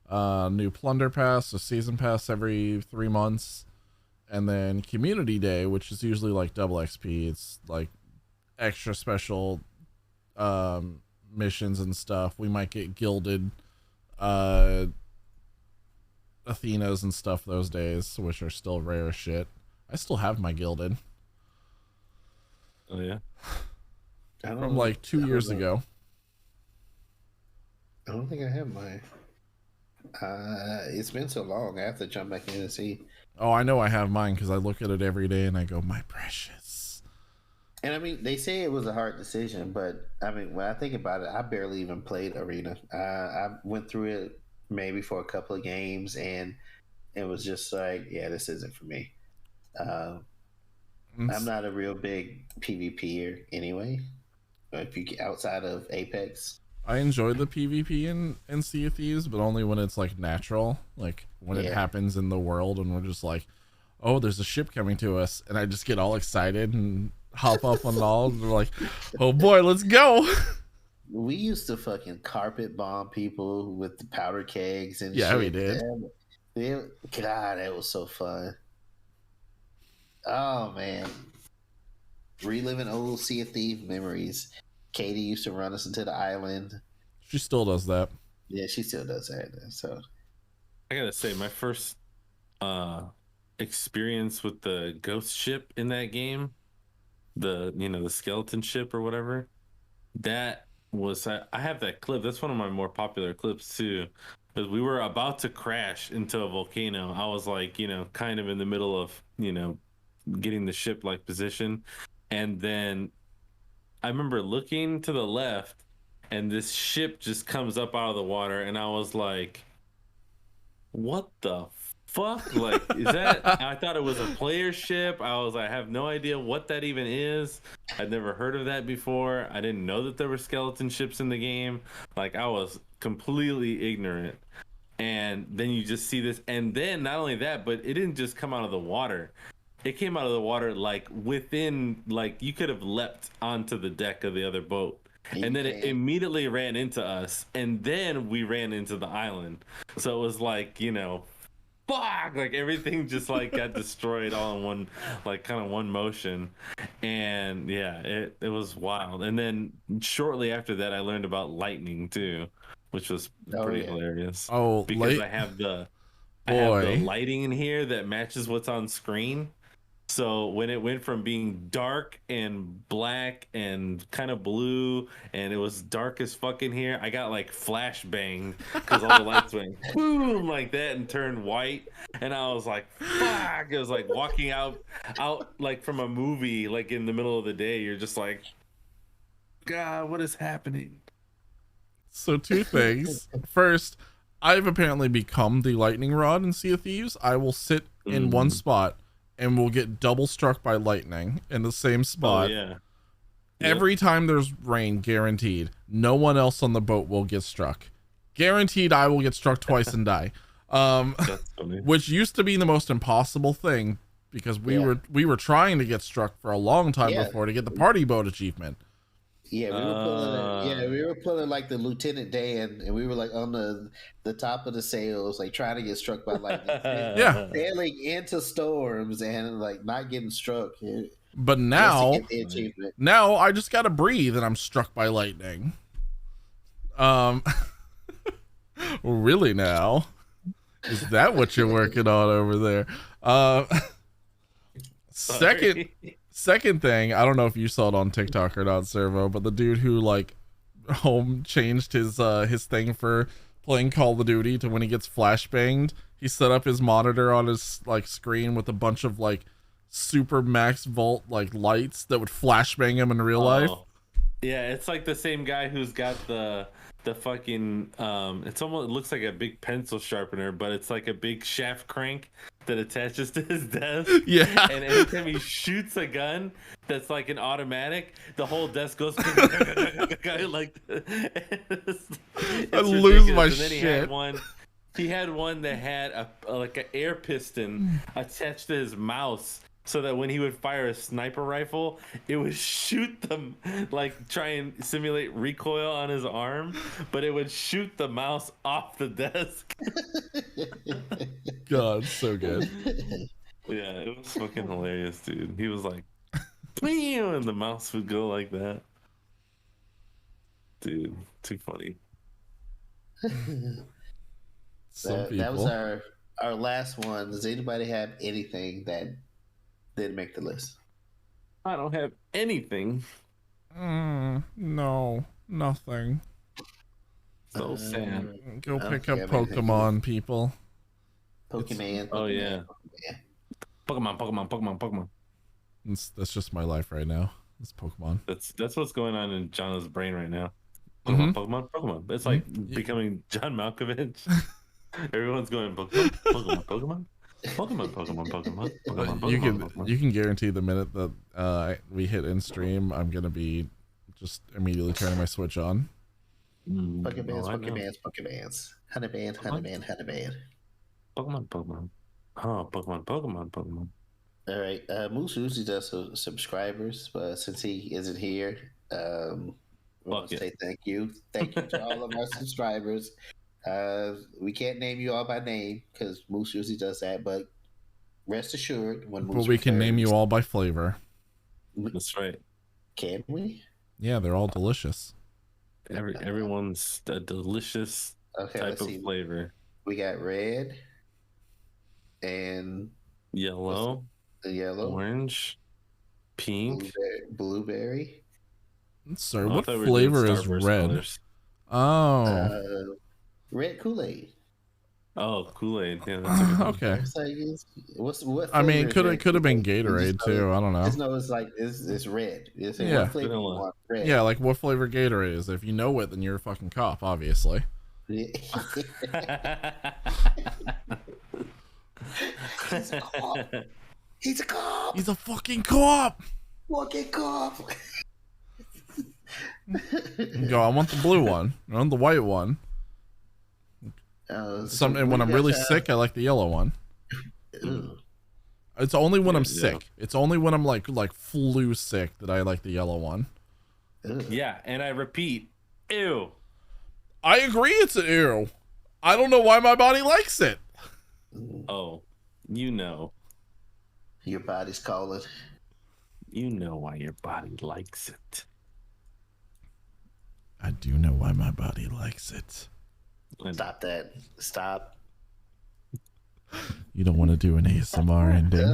New Plunder Pass, so Season Pass every 3 months. And then Community Day, which is usually like double XP. It's like extra special missions and stuff. We might get gilded Athenas and stuff those days, which are still rare as shit. I still have my gilded. Oh yeah. From like 2 years ago. I don't think I have mine. It's been so long. I have to jump back in and see. Oh, I know I have mine because I look at it every day and I go, my precious. And I mean, they say it was a hard decision, but I mean, when I think about it, I barely even played Arena. I went through it maybe for a couple of games, and it was just like, yeah, this isn't for me. I'm not a real big PvPer anyway. If you get outside of Apex, I enjoy the PvP in Sea of Thieves, but only when it's like natural, like when it happens in the world, and we're just like, oh, there's a ship coming to us, and I just get all excited and hop up on it all, and we're like, oh boy, let's go. We used to fucking carpet bomb people with the powder kegs and yeah, shit. we did. God, that was so fun. Oh man. Reliving old Sea of Thieves memories. Katie used to run us into the island. She still does that. Yeah, she still does that. So I gotta say, my first experience with the ghost ship in that game, the skeleton ship or whatever, that was I have that clip. That's one of my more popular clips too. Because we were about to crash into a volcano. I was like, kind of in the middle of, getting the ship like position. And then I remember looking to the left, and this ship just comes up out of the water, and I was like, what the fuck? Like, is that? I thought it was a player ship. I have no idea what that even is. I'd never heard of that before. I didn't know that there were skeleton ships in the game. Like, I was completely ignorant. And then you just see this, and then not only that, but it didn't just come out of the water. It came out of the water like within, like you could have leapt onto the deck of the other boat. And then it immediately ran into us, and then we ran into the island. So it was like, fuck, like everything just like got destroyed all in one, like kind of one motion. And yeah, it was wild. And then shortly after that, I learned about lightning too, which was pretty hilarious. Oh, because I have the lighting in here that matches what's on screen. So when it went from being dark and black and kind of blue, and it was dark as fuck in here, I got like flashbang because all the lights went boom like that and turned white, and I was like, fuck! It was like walking out like from a movie, like in the middle of the day. You're just like, God, what is happening? So 2 things. First, I've apparently become the lightning rod in Sea of Thieves. I will sit in one spot and we'll get double struck by lightning in the same spot. Oh, yeah. Every time there's rain, guaranteed. No one else on the boat will get struck. Guaranteed I will get struck twice and die. That's funny. Which used to be the most impossible thing, because we were trying to get struck for a long time before to get the party boat achievement. Yeah, we were pulling. Yeah, we were pulling like the Lieutenant Dan, and we were like on the top of the sails, like trying to get struck by lightning. Yeah, sailing into storms and like not getting struck. but Just to now, get the achievement. now I just gotta breathe, and I'm struck by lightning. Really now? Is that what you're working on over there? Second thing, I don't know if you saw it on TikTok or not, Servo, but the dude who like home changed his thing for playing Call of Duty to when he gets flashbanged, he set up his monitor on his like screen with a bunch of like super max volt like lights that would flashbang him in real life. Yeah, it's like the same guy who's got the fucking it's almost, it looks like a big pencil sharpener, but it's like a big shaft crank that attaches to his desk. Yeah. And anytime he shoots a gun that's like an automatic, the whole desk goes like it's I lose my and then shit. He had one that had a like an air piston attached to his mouse, so that when he would fire a sniper rifle, it would shoot them, like try and simulate recoil on his arm, but it would shoot the mouse off the desk. God, so good. Yeah, it was fucking hilarious, dude. He was like, "Bam!" and the mouse would go like that. Dude, too funny. That was our last one. Does anybody have anything that didn't make the list? I don't have anything. No, nothing. So sad. Go pick up Pokemon, people. Pokemon. Oh yeah. Pokemon. That's just my life right now. It's Pokemon. That's what's going on in John's brain right now. Mm-hmm. Pokemon. It's like becoming John Malkovich. Everyone's going Pokemon. You can guarantee the minute that we hit in stream, I'm gonna be just immediately turning my Switch on. Pokemans. Honeyband. Pokemon. Oh, Pokemon. All right. Moose usually does subscribers, but since he isn't here, we want to say thank you. Thank you to all of our subscribers. We can't name you all by name because Moose usually does that, but rest assured, when Moose we can name you all by flavor. That's right. Can we? Yeah, they're all delicious. Everyone's a delicious type of flavor. We got red and yellow, orange, pink, blueberry. Sir, what flavor is red? Colors. Oh, red Kool-Aid. Oh, Kool-Aid. Yeah, that's okay. What I mean, could have been Gatorade too. I don't know. No, it's like it's red. It's what flavor you want? Red. Yeah, like what flavor Gatorade is. If you know it, then you're a fucking cop, obviously. Yeah. He's a cop. He's a cop. He's a fucking cop. Fucking cop. Go. I want the blue one. I want the white one. And when I'm really sick, I like the yellow one. Ew. It's only when I'm sick. It's only when I'm like flu sick that I like the yellow one. Ew. Yeah, and I repeat, ew. I agree it's an ew. I don't know why my body likes it. Oh, you know. Your body's calling. You know why your body likes it. I do know why my body likes it. Stop that. Stop. You don't want to do an ASMR ending.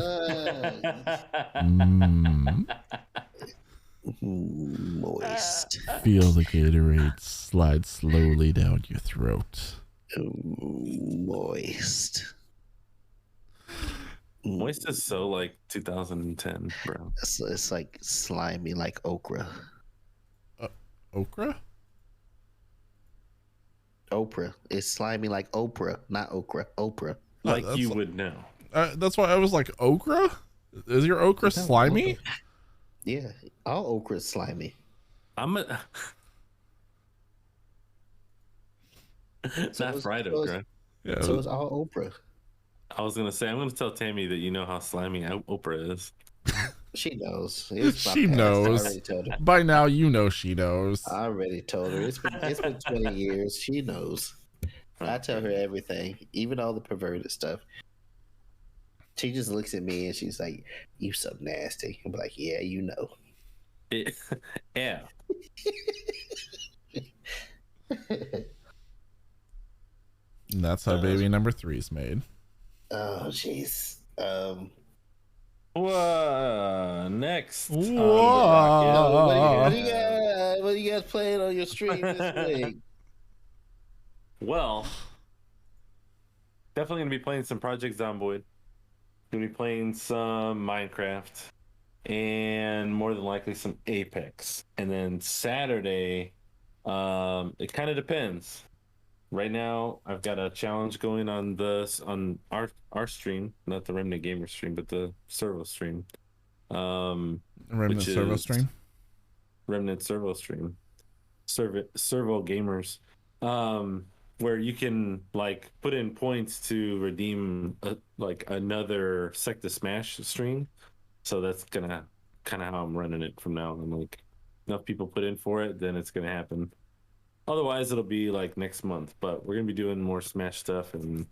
Moist. Feel the Gatorade slide slowly down your throat. Moist. Moist is so like 2010, bro. It's like slimy, like okra. Okra? Oprah. It's slimy like Oprah, not okra. Oprah. Like you would know. That's why I was like, okra? Is your okra slimy? Yeah, all okra is slimy. Not fried okra. Yeah. So it's all Oprah. I was gonna say, I'm gonna tell Tammy that you know how slimy Oprah is. She knows. She knows. By now, you know she knows. I already told her. It's been 20 years. She knows. I tell her everything, even all the perverted stuff. She just looks at me and she's like, "You so nasty." I'm like, "Yeah, you know." Yeah. And that's how baby number 3 is made. Oh, jeez. Next. What do you guys playing on your stream this week? Well, definitely gonna be playing some Project Zomboid. Gonna be playing some Minecraft, and more than likely some Apex. And then Saturday, it kind of depends. Right now, I've got a challenge going on our stream, not the Remnant Gamer stream, but the Servo stream. Remnant Servo stream. Remnant Servo stream. Servo Gamers, where you can like put in points to redeem another Sector Smash stream. So that's gonna kind of how I'm running it from now. I'm like, enough people put in for it, then it's gonna happen. Otherwise, it'll be like next month. But we're gonna be doing more Smash stuff and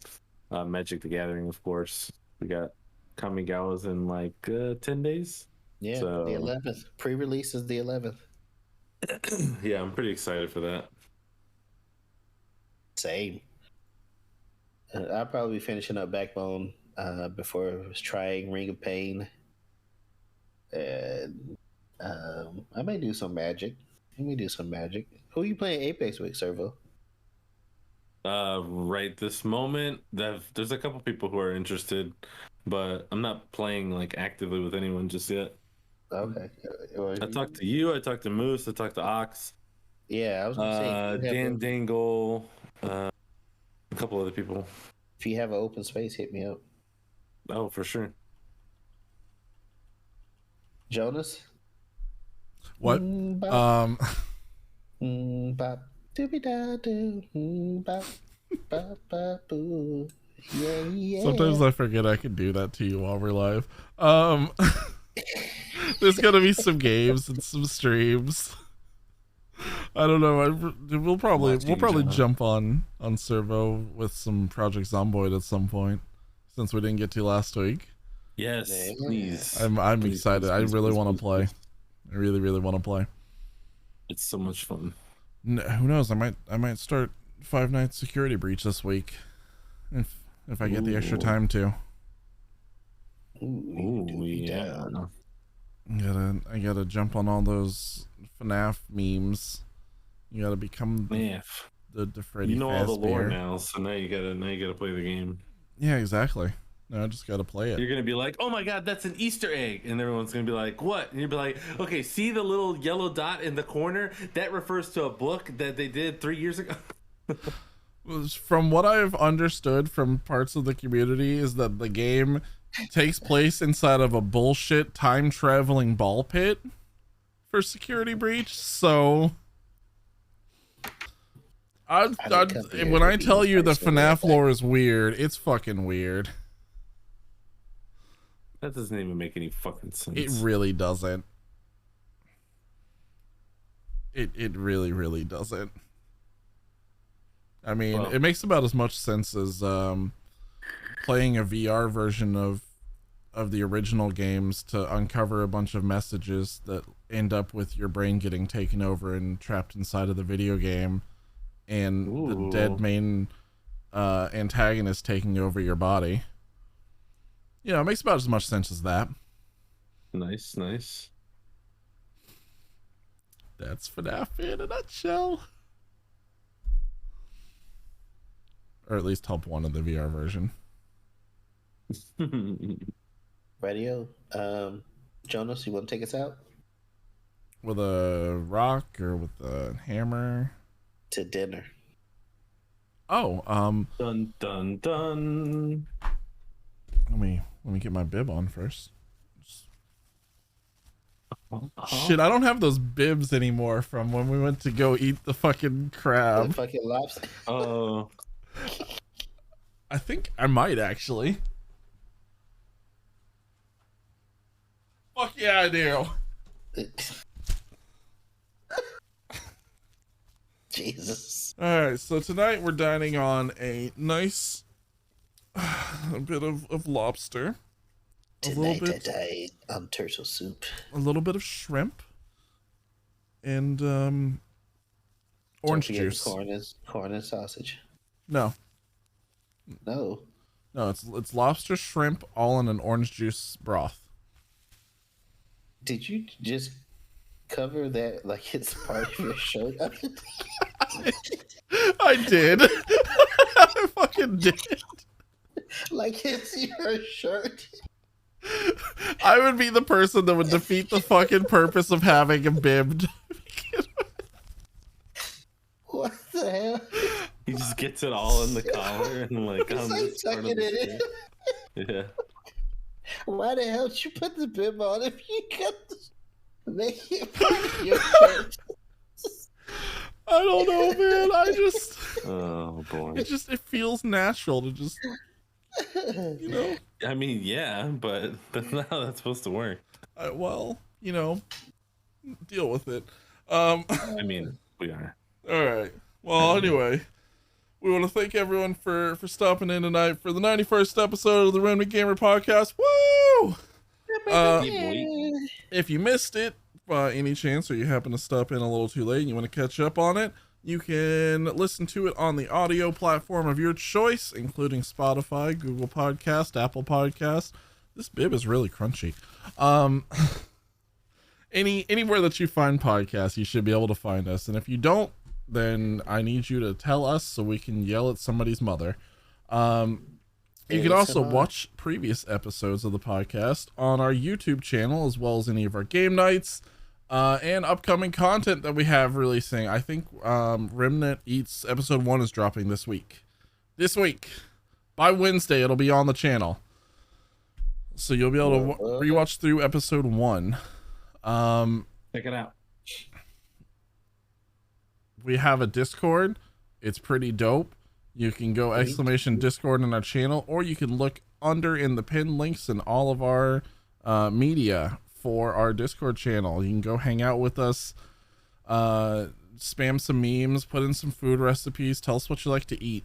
Magic the Gathering, of course. We got Kamigawa's in like 10 days. Yeah, so, the 11th. Pre-release is the 11th. Yeah, I'm pretty excited for that. Same. I'll probably be finishing up Backbone before trying Ring of Pain. And I may do some Magic. Who are you playing Apex with, Servo? Right this moment, there's a couple people who are interested, but I'm not playing like actively with anyone just yet. Okay. I talked to you. I talked to Moose. I talked to Ox. Yeah, I was gonna say Dan Dangle, a couple other people. If you have an open space, hit me up. Oh, for sure. Jonas. What? Sometimes I forget I can do that to you while we're live. There's gonna be some games and some streams. I don't know. We'll probably jump on Servo with some Project Zomboid at some point, since we didn't get to last week. Yes, please. I'm excited. I really want to play. I really want to play. It's so much fun. Who knows? I might start Five Nights Security Breach this week, if I get the extra time to. Yeah. I gotta jump on all those FNAF memes. You gotta become the Freddy. You know all the lore Fazbear. now, so now you gotta play the game. Yeah, exactly. No, I just gotta play it. You're gonna be like, "Oh my god, that's an Easter egg," and everyone's gonna be like, "What?" And you'll be like, "Okay, see the little yellow dot in the corner? That refers to a book that they did 3 years ago." From what I've understood from parts of the community is that the game takes place inside of a bullshit time traveling ball pit for Security Breach. So when I tell you the FNAF lore is weird, it's fucking weird. That doesn't even make any fucking sense. It really doesn't. It really doesn't. I mean, it makes about as much sense as playing a VR version of the original games to uncover a bunch of messages that end up with your brain getting taken over and trapped inside of the video game, and the dead main antagonist taking over your body. You know, it makes about as much sense as that. Nice. That's FNAF in a nutshell. Or at least help one of the VR version. Radio. Jonas, you want to take us out? With a rock or with a hammer? To dinner. Oh, dun dun dun. Let me get my bib on first. Shit, I don't have those bibs anymore from when we went to go eat the fucking crab. The fucking lobster. Oh. I think I might actually. Fuck yeah, I do. Jesus. All right, so tonight we're dining on a nice a bit of lobster. Tonight I dine on turtle soup. A little bit of shrimp. And orange juice. Corn and sausage. No. No. No, it's lobster, shrimp, all in an orange juice broth. Did you just cover that like it's part of your shirt? I did. I fucking did. Like it's your shirt. I would be the person that would defeat the fucking purpose of having a bib. What the hell? He just gets it all in the collar and like on this part of the shirt. Yeah. Why the hell did you put the bib on if you got make it part of your shirt? I don't know, man. I just Oh boy. it feels natural to just, you know. I mean, yeah, but that's not how that's supposed to work. Well, you know, deal with it. I mean, we are. All right. Well, anyway, we want to thank everyone for stopping in tonight for the 91st episode of the Remnant Gamer Podcast. Woo! If you missed it by any chance, or you happen to stop in a little too late and you want to catch up on it, you can listen to it on the audio platform of your choice, including Spotify, Google Podcast, Apple Podcast. This bib is really crunchy. Anywhere that you find podcasts, you should be able to find us. And if you don't, then I need you to tell us so we can yell at somebody's mother. You can also watch previous episodes of the podcast on our YouTube channel, as well as any of our game nights and upcoming content that we have releasing. I think Remnant Eats episode 1 is dropping this week. By Wednesday, it'll be on the channel. So you'll be able to rewatch through episode 1. Check it out. We have a Discord. It's pretty dope. You can go !Discord in our channel, or you can look under in the pinned links in all of our media for our Discord channel. You can go hang out with us, spam some memes, put in some food recipes, tell us what you like to eat.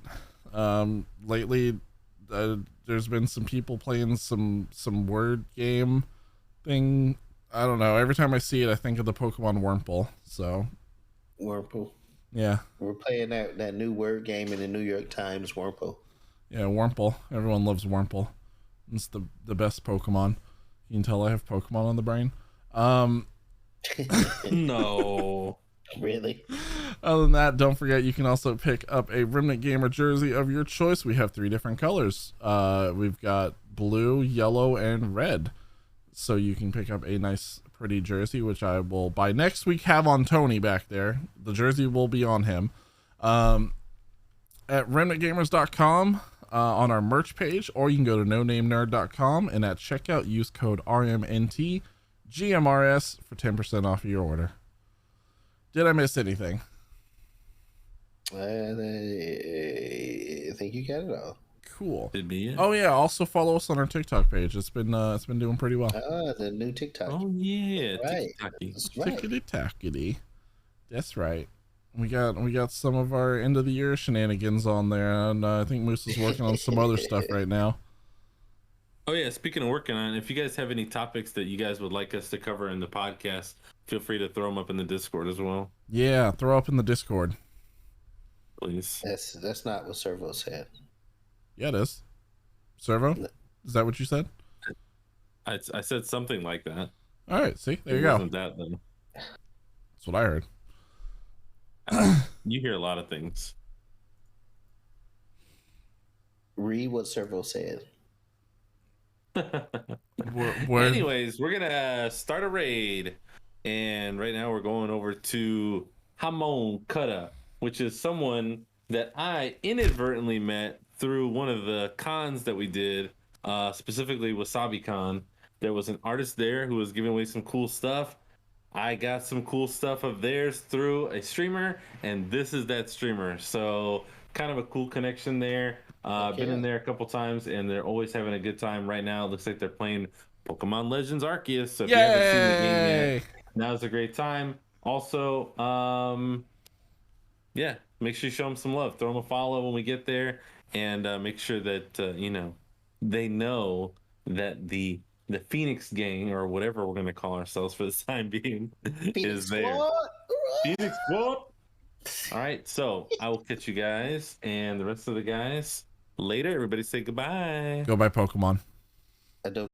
Lately, there's been some people playing some word game thing. I don't know. Every time I see it, I think of the Pokemon Wurmple. So Wurmple. Yeah. We're playing that new word game in the New York Times, Wurmple. Yeah, Wurmple. Everyone loves Wurmple. It's the best Pokemon. You can tell I have Pokemon on the brain. No. Really? Other than that, don't forget you can also pick up a Remnant Gamer jersey of your choice. We have 3 different colors. We've got blue, yellow, and red. So you can pick up a nice, pretty jersey, which I will, by next week, have on Tony back there. The jersey will be on him. At remnantgamers.com on our merch page, or you can go to nonamenerd.com, and at checkout, use code RMNTGMRS for 10% off of your order. Did I miss anything? I think you got it all. Cool. Did be it. Oh yeah, also follow us on our TikTok page. It's been doing pretty well. The new TikTok. Oh yeah, right. Tickety tackety. That's right. We got some of our end of the year shenanigans on there, and I think Moose is working on some other stuff right now. Oh yeah, speaking of working on, if you guys have any topics that you guys would like us to cover in the podcast, feel free to throw them up in the Discord as well. Yeah, throw up in the Discord, please. That's not what Servo said. Yeah, it is. Servo, is that what you said? I said something like that. All right, see, there you go. Wasn't that then? That's what I heard. You hear a lot of things. Read what Servo said. Anyways, we're gonna start a raid, and right now we're going over to Hamon Kutta, which is someone that I inadvertently met through one of the cons that we did, specifically Wasabi Con. There was an artist there who was giving away some cool stuff. I got some cool stuff of theirs through a streamer, and this is that streamer. So kind of a cool connection there. Been in there a couple times, and they're always having a good time. Right now, it looks like they're playing Pokemon Legends Arceus. So if Yay! you haven't seen the game yet, now's a great time. Also, yeah, make sure you show them some love. Throw them a follow when we get there, and make sure that they know that the Phoenix Gang, or whatever we're going to call ourselves for the time being, is there. Squad. Phoenix Squad. All right, so I will catch you guys and the rest of the guys later. Everybody say goodbye. Go buy Pokemon. I don't